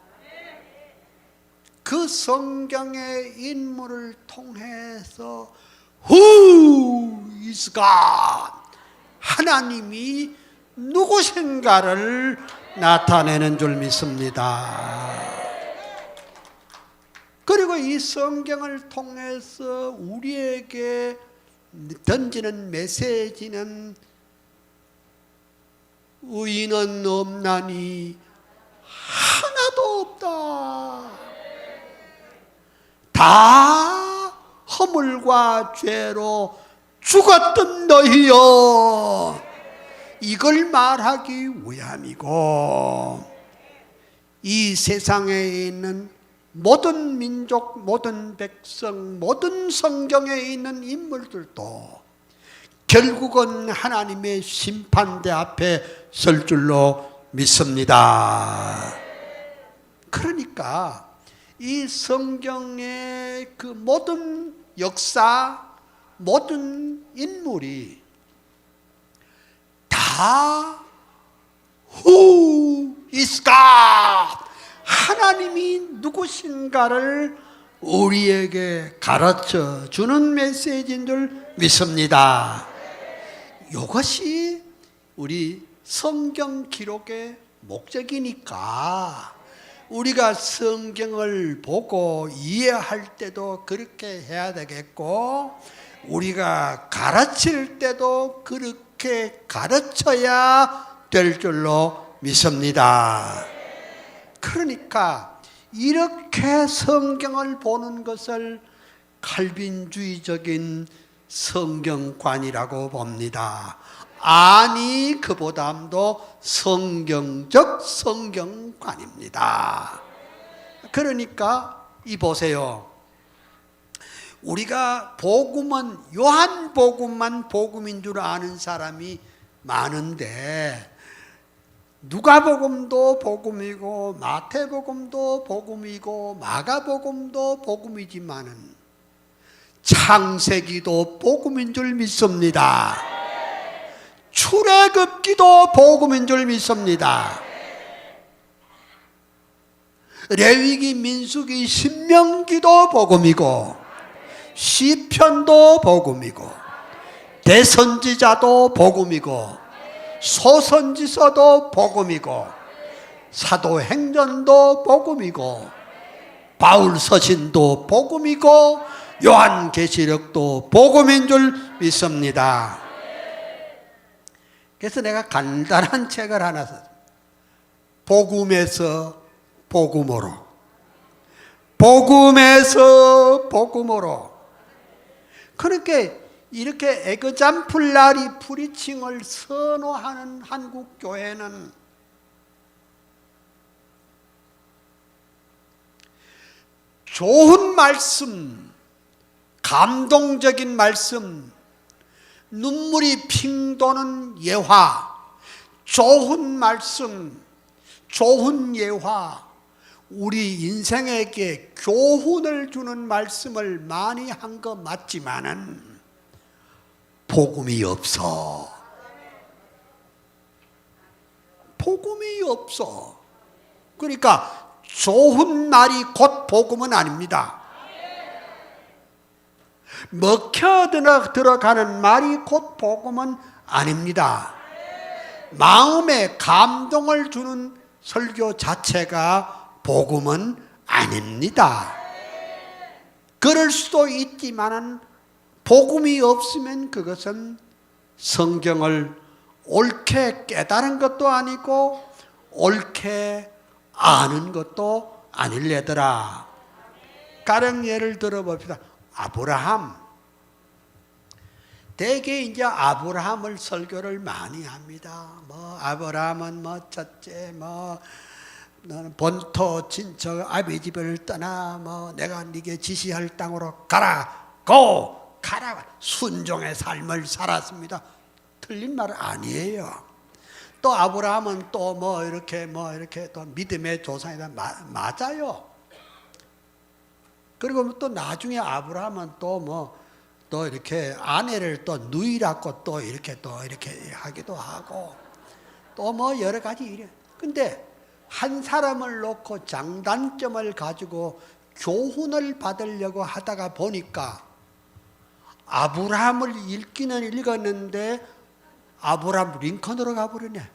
그 성경의 인물을 통해서 Who is God? 하나님이 누구신가를 나타내는 줄 믿습니다. 그리고 이 성경을 통해서 우리에게 던지는 메시지는 의인은 없나니 하나도 없다. 다 허물과 죄로 죽었던 너희여, 이걸 말하기 위함이고 이 세상에 있는 모든 민족, 모든 백성, 모든 성경에 있는 인물들도 결국은 하나님의 심판대 앞에 설 줄로 믿습니다. 그러니까 이 성경의 그 모든 역사, 모든 인물이 다 Who is God? 하나님이 누구신가를 우리에게 가르쳐 주는 메시지인 줄 믿습니다. 이것이 우리 성경 기록의 목적이니까 우리가 성경을 보고 이해할 때도 그렇게 해야 되겠고 우리가 가르칠 때도 그렇게 가르쳐야 될 줄로 믿습니다. 그러니까 이렇게 성경을 보는 것을 칼빈주의적인 성경관이라고 봅니다. 아니, 그보다도 성경적 성경관입니다. 그러니까 이 보세요. 우리가 복음은 요한복음만 복음인 줄 아는 사람이 많은데 누가복음도 복음이고 마태복음도 복음이고 마가복음도 복음이지만은 창세기도 복음인 줄 믿습니다. 출애굽기도 복음인 줄 믿습니다. 레위기, 민수기, 신명기도 복음이고 시편도 복음이고 대선지자도 복음이고 소선지서도 복음이고 사도행전도 복음이고 바울서신도 복음이고 요한계시록도 복음인 줄 믿습니다. 그래서 내가 간단한 책을 하나 썼습니다. 복음에서 복음으로, 복음에서 복음으로. 그렇게 이렇게 에그잠플라리 프리칭을 선호하는 한국 교회는 좋은 말씀, 감동적인 말씀, 눈물이 핑 도는 예화, 좋은 말씀, 좋은 예화, 우리 인생에게 교훈을 주는 말씀을 많이 한 거 맞지만은 복음이 없어. 복음이 없어. 그러니까 좋은 말이 곧 복음은 아닙니다. 먹혀 들어가는 말이 곧 복음은 아닙니다. 마음에 감동을 주는 설교 자체가 복음은 아닙니다. 그럴 수도 있지만은 복음이 없으면 그것은 성경을 옳게 깨달은 것도 아니고 옳게 아는 것도 아닐래더라. 가령 예를 들어 봅시다. 아브라함. 대개 이제 아브라함을 설교를 많이 합니다. 뭐 아브라함은 뭐 첫째 뭐 너는 본토 친척 아비 집을 떠나 뭐 내가 네게 지시할 땅으로 가라. 고 가라. 순종의 삶을 살았습니다. 틀린 말 아니에요. 또 아브라함은 또 뭐 이렇게 또 믿음의 조상이다. 맞아요. 그리고 또 나중에 아브라함은 또 이렇게 아내를 또 누이라고 또 이렇게 하기도 하고 또 뭐 여러 가지 일이. 근데 한 사람을 놓고 장단점을 가지고 교훈을 받으려고 하다가 보니까 아브라함을 읽기는 읽었는데 아브라함 링컨으로 가버리네.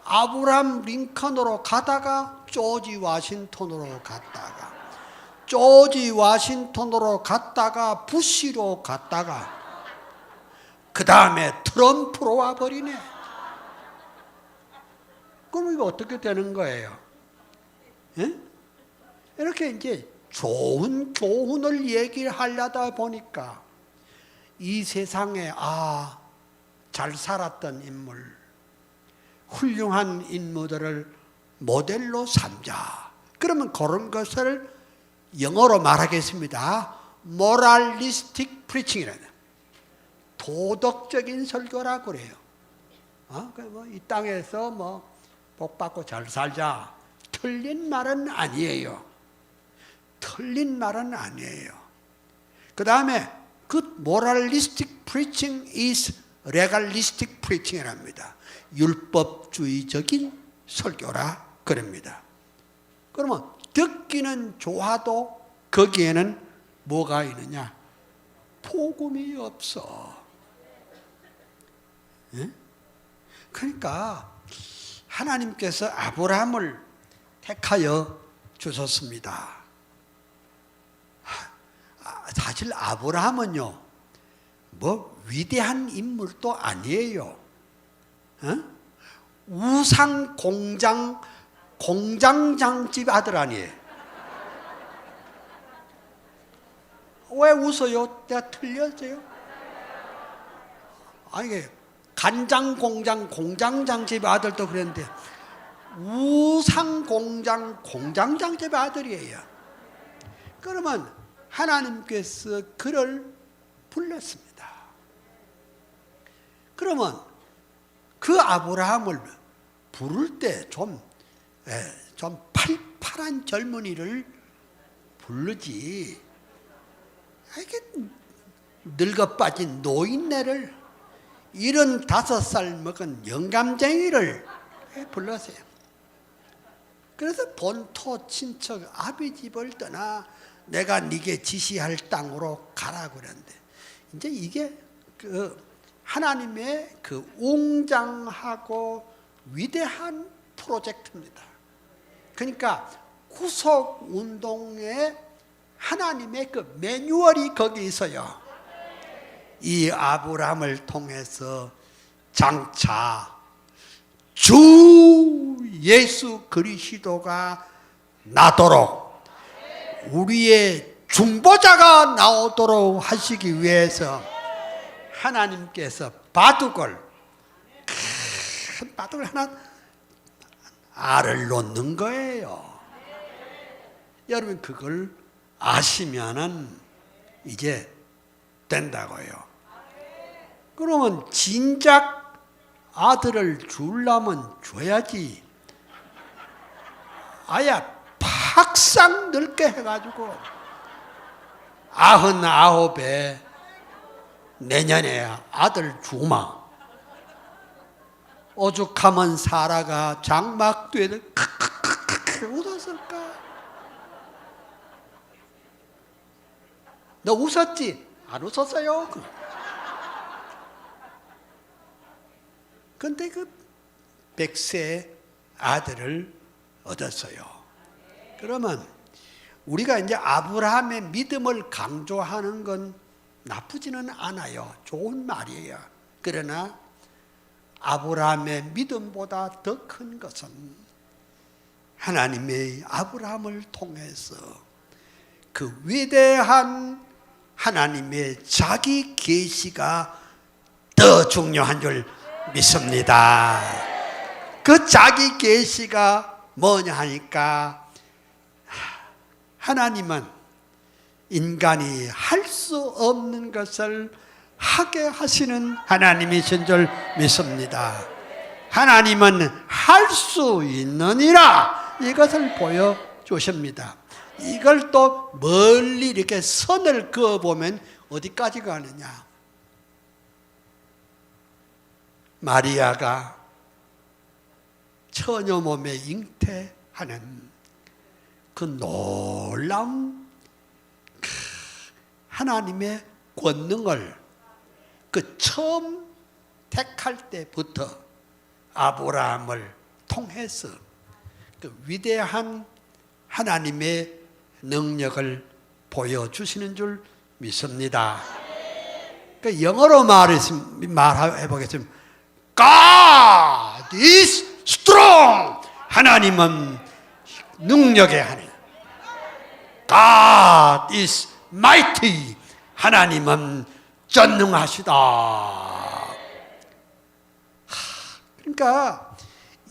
아브라함 링컨으로 가다가 조지 워싱턴으로 갔다가 조지 워싱턴으로 갔다가 부시로 갔다가 그 다음에 트럼프로 와버리네. 그럼 이거 어떻게 되는 거예요? 예? 이렇게 이제 좋은 교훈을 얘기를 하려다 보니까 이 세상에 잘 살았던 인물, 훌륭한 인물들을 모델로 삼자. 그러면 그런 것을 영어로 말하겠습니다. moralistic preaching이라는 도덕적인 설교라고 그래요. 이 땅에서 복 받고 잘 살자. 틀린 말은 아니에요. 틀린 말은 아니에요. 그 다음에 그 moralistic preaching is legalistic preaching이랍니다. 율법주의적인 설교라 그럽니다. 그러면 듣기는 좋아도 거기에는 뭐가 있느냐? 복음이 없어. 예? 그러니까 하나님께서 아브라함을 택하여 주셨습니다. 사실 아브라함은요, 뭐 위대한 인물도 아니에요. 우상 공장장집 아들 아니에요. 왜 웃어요? 내가 틀렸어요? 아니, 간장 공장장집 아들도 그랬는데 우상 공장장집 아들이에요. 그러면 하나님께서 그를 불렀습니다. 그러면 그 아브라함을 부를 때 좀 팔팔한 젊은이를 부르지. 이렇게 늙어 빠진 노인네를 75살 먹은 영감쟁이를 불렀어요. 그래서 본토 친척 아비 집을 떠나 내가 네게 지시할 땅으로 가라 그랬는데 이제 이게 그 하나님의 그 웅장하고 위대한 프로젝트입니다. 그러니까 구속 운동에 하나님의 그 매뉴얼이 거기 있어요. 이 아브라함을 통해서 장차 주 예수 그리스도가 나도록 우리의 중보자가 나오도록 하시기 위해서 하나님께서 바둑을 큰 바둑을 하나 알을 놓는 거예요. 여러분 그걸 아시면은 이제 된다고요. 그러면 진작 아들을 주려면 줘야지. 아야 팍상 늙게 해가지고 99에 내년에 아들 주마. 오죽하면 사라가 장막뒤에 크크크크 웃었을까? 너 웃었지? 안 웃었어요? 근데 그 100세 아들을 얻었어요. 그러면 우리가 이제 아브라함의 믿음을 강조하는 건 나쁘지는 않아요. 좋은 말이에요. 그러나 아브라함의 믿음보다 더 큰 것은 하나님의 아브라함을 통해서 그 위대한 하나님의 자기 계시가 더 중요한 줄 믿습니다. 그 자기 계시가 뭐냐 하니까 하나님은 인간이 할 수 없는 것을 하게 하시는 하나님이신 줄 믿습니다. 하나님은 할 수 있느니라 이것을 보여주십니다. 이걸 또 멀리 이렇게 선을 그어보면 어디까지 가느냐? 마리아가 처녀 몸에 잉태하는 그 놀라운 하나님의 권능을 그 처음 택할 때부터 아브라함을 통해서 그 위대한 하나님의 능력을 보여주시는 줄 믿습니다. 그 영어로 말해보겠습니다. God is strong. 하나님은 능력의 하나님. God is mighty. 하나님은 전능하시다. 그러니까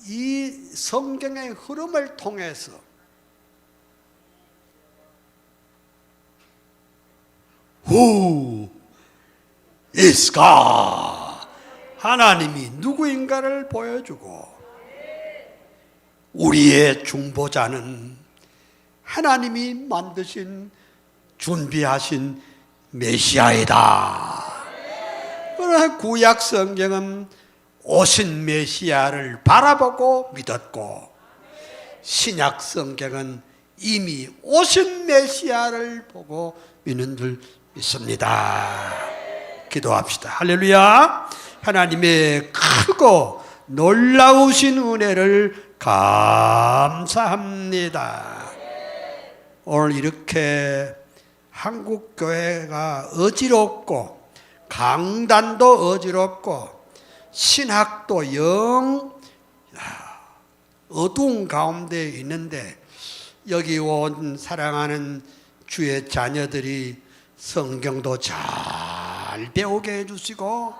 이 성경의 흐름을 통해서 Who is God? 하나님이 누구인가를 보여주고 우리의 중보자는 하나님이 만드신 준비하신 메시아이다. 그러나 구약 성경은 오신 메시아를 바라보고 믿었고 신약 성경은 이미 오신 메시아를 보고 믿는 줄 믿습니다. 기도합시다. 할렐루야. 하나님의 크고 놀라우신 은혜를 감사합니다. 오늘 이렇게 한국 교회가 어지럽고 강단도 어지럽고 신학도 영 어두운 가운데 있는데 여기 온 사랑하는 주의 자녀들이 성경도 잘 배우게 해주시고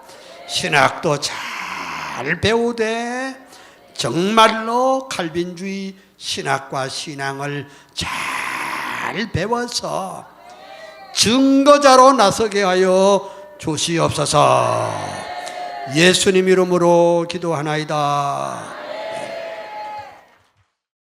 신학도 잘 배우되 정말로 칼빈주의 신학과 신앙을 잘 배워서 증거자로 나서게 하여 주시옵소서. 예수님 이름으로 기도하나이다.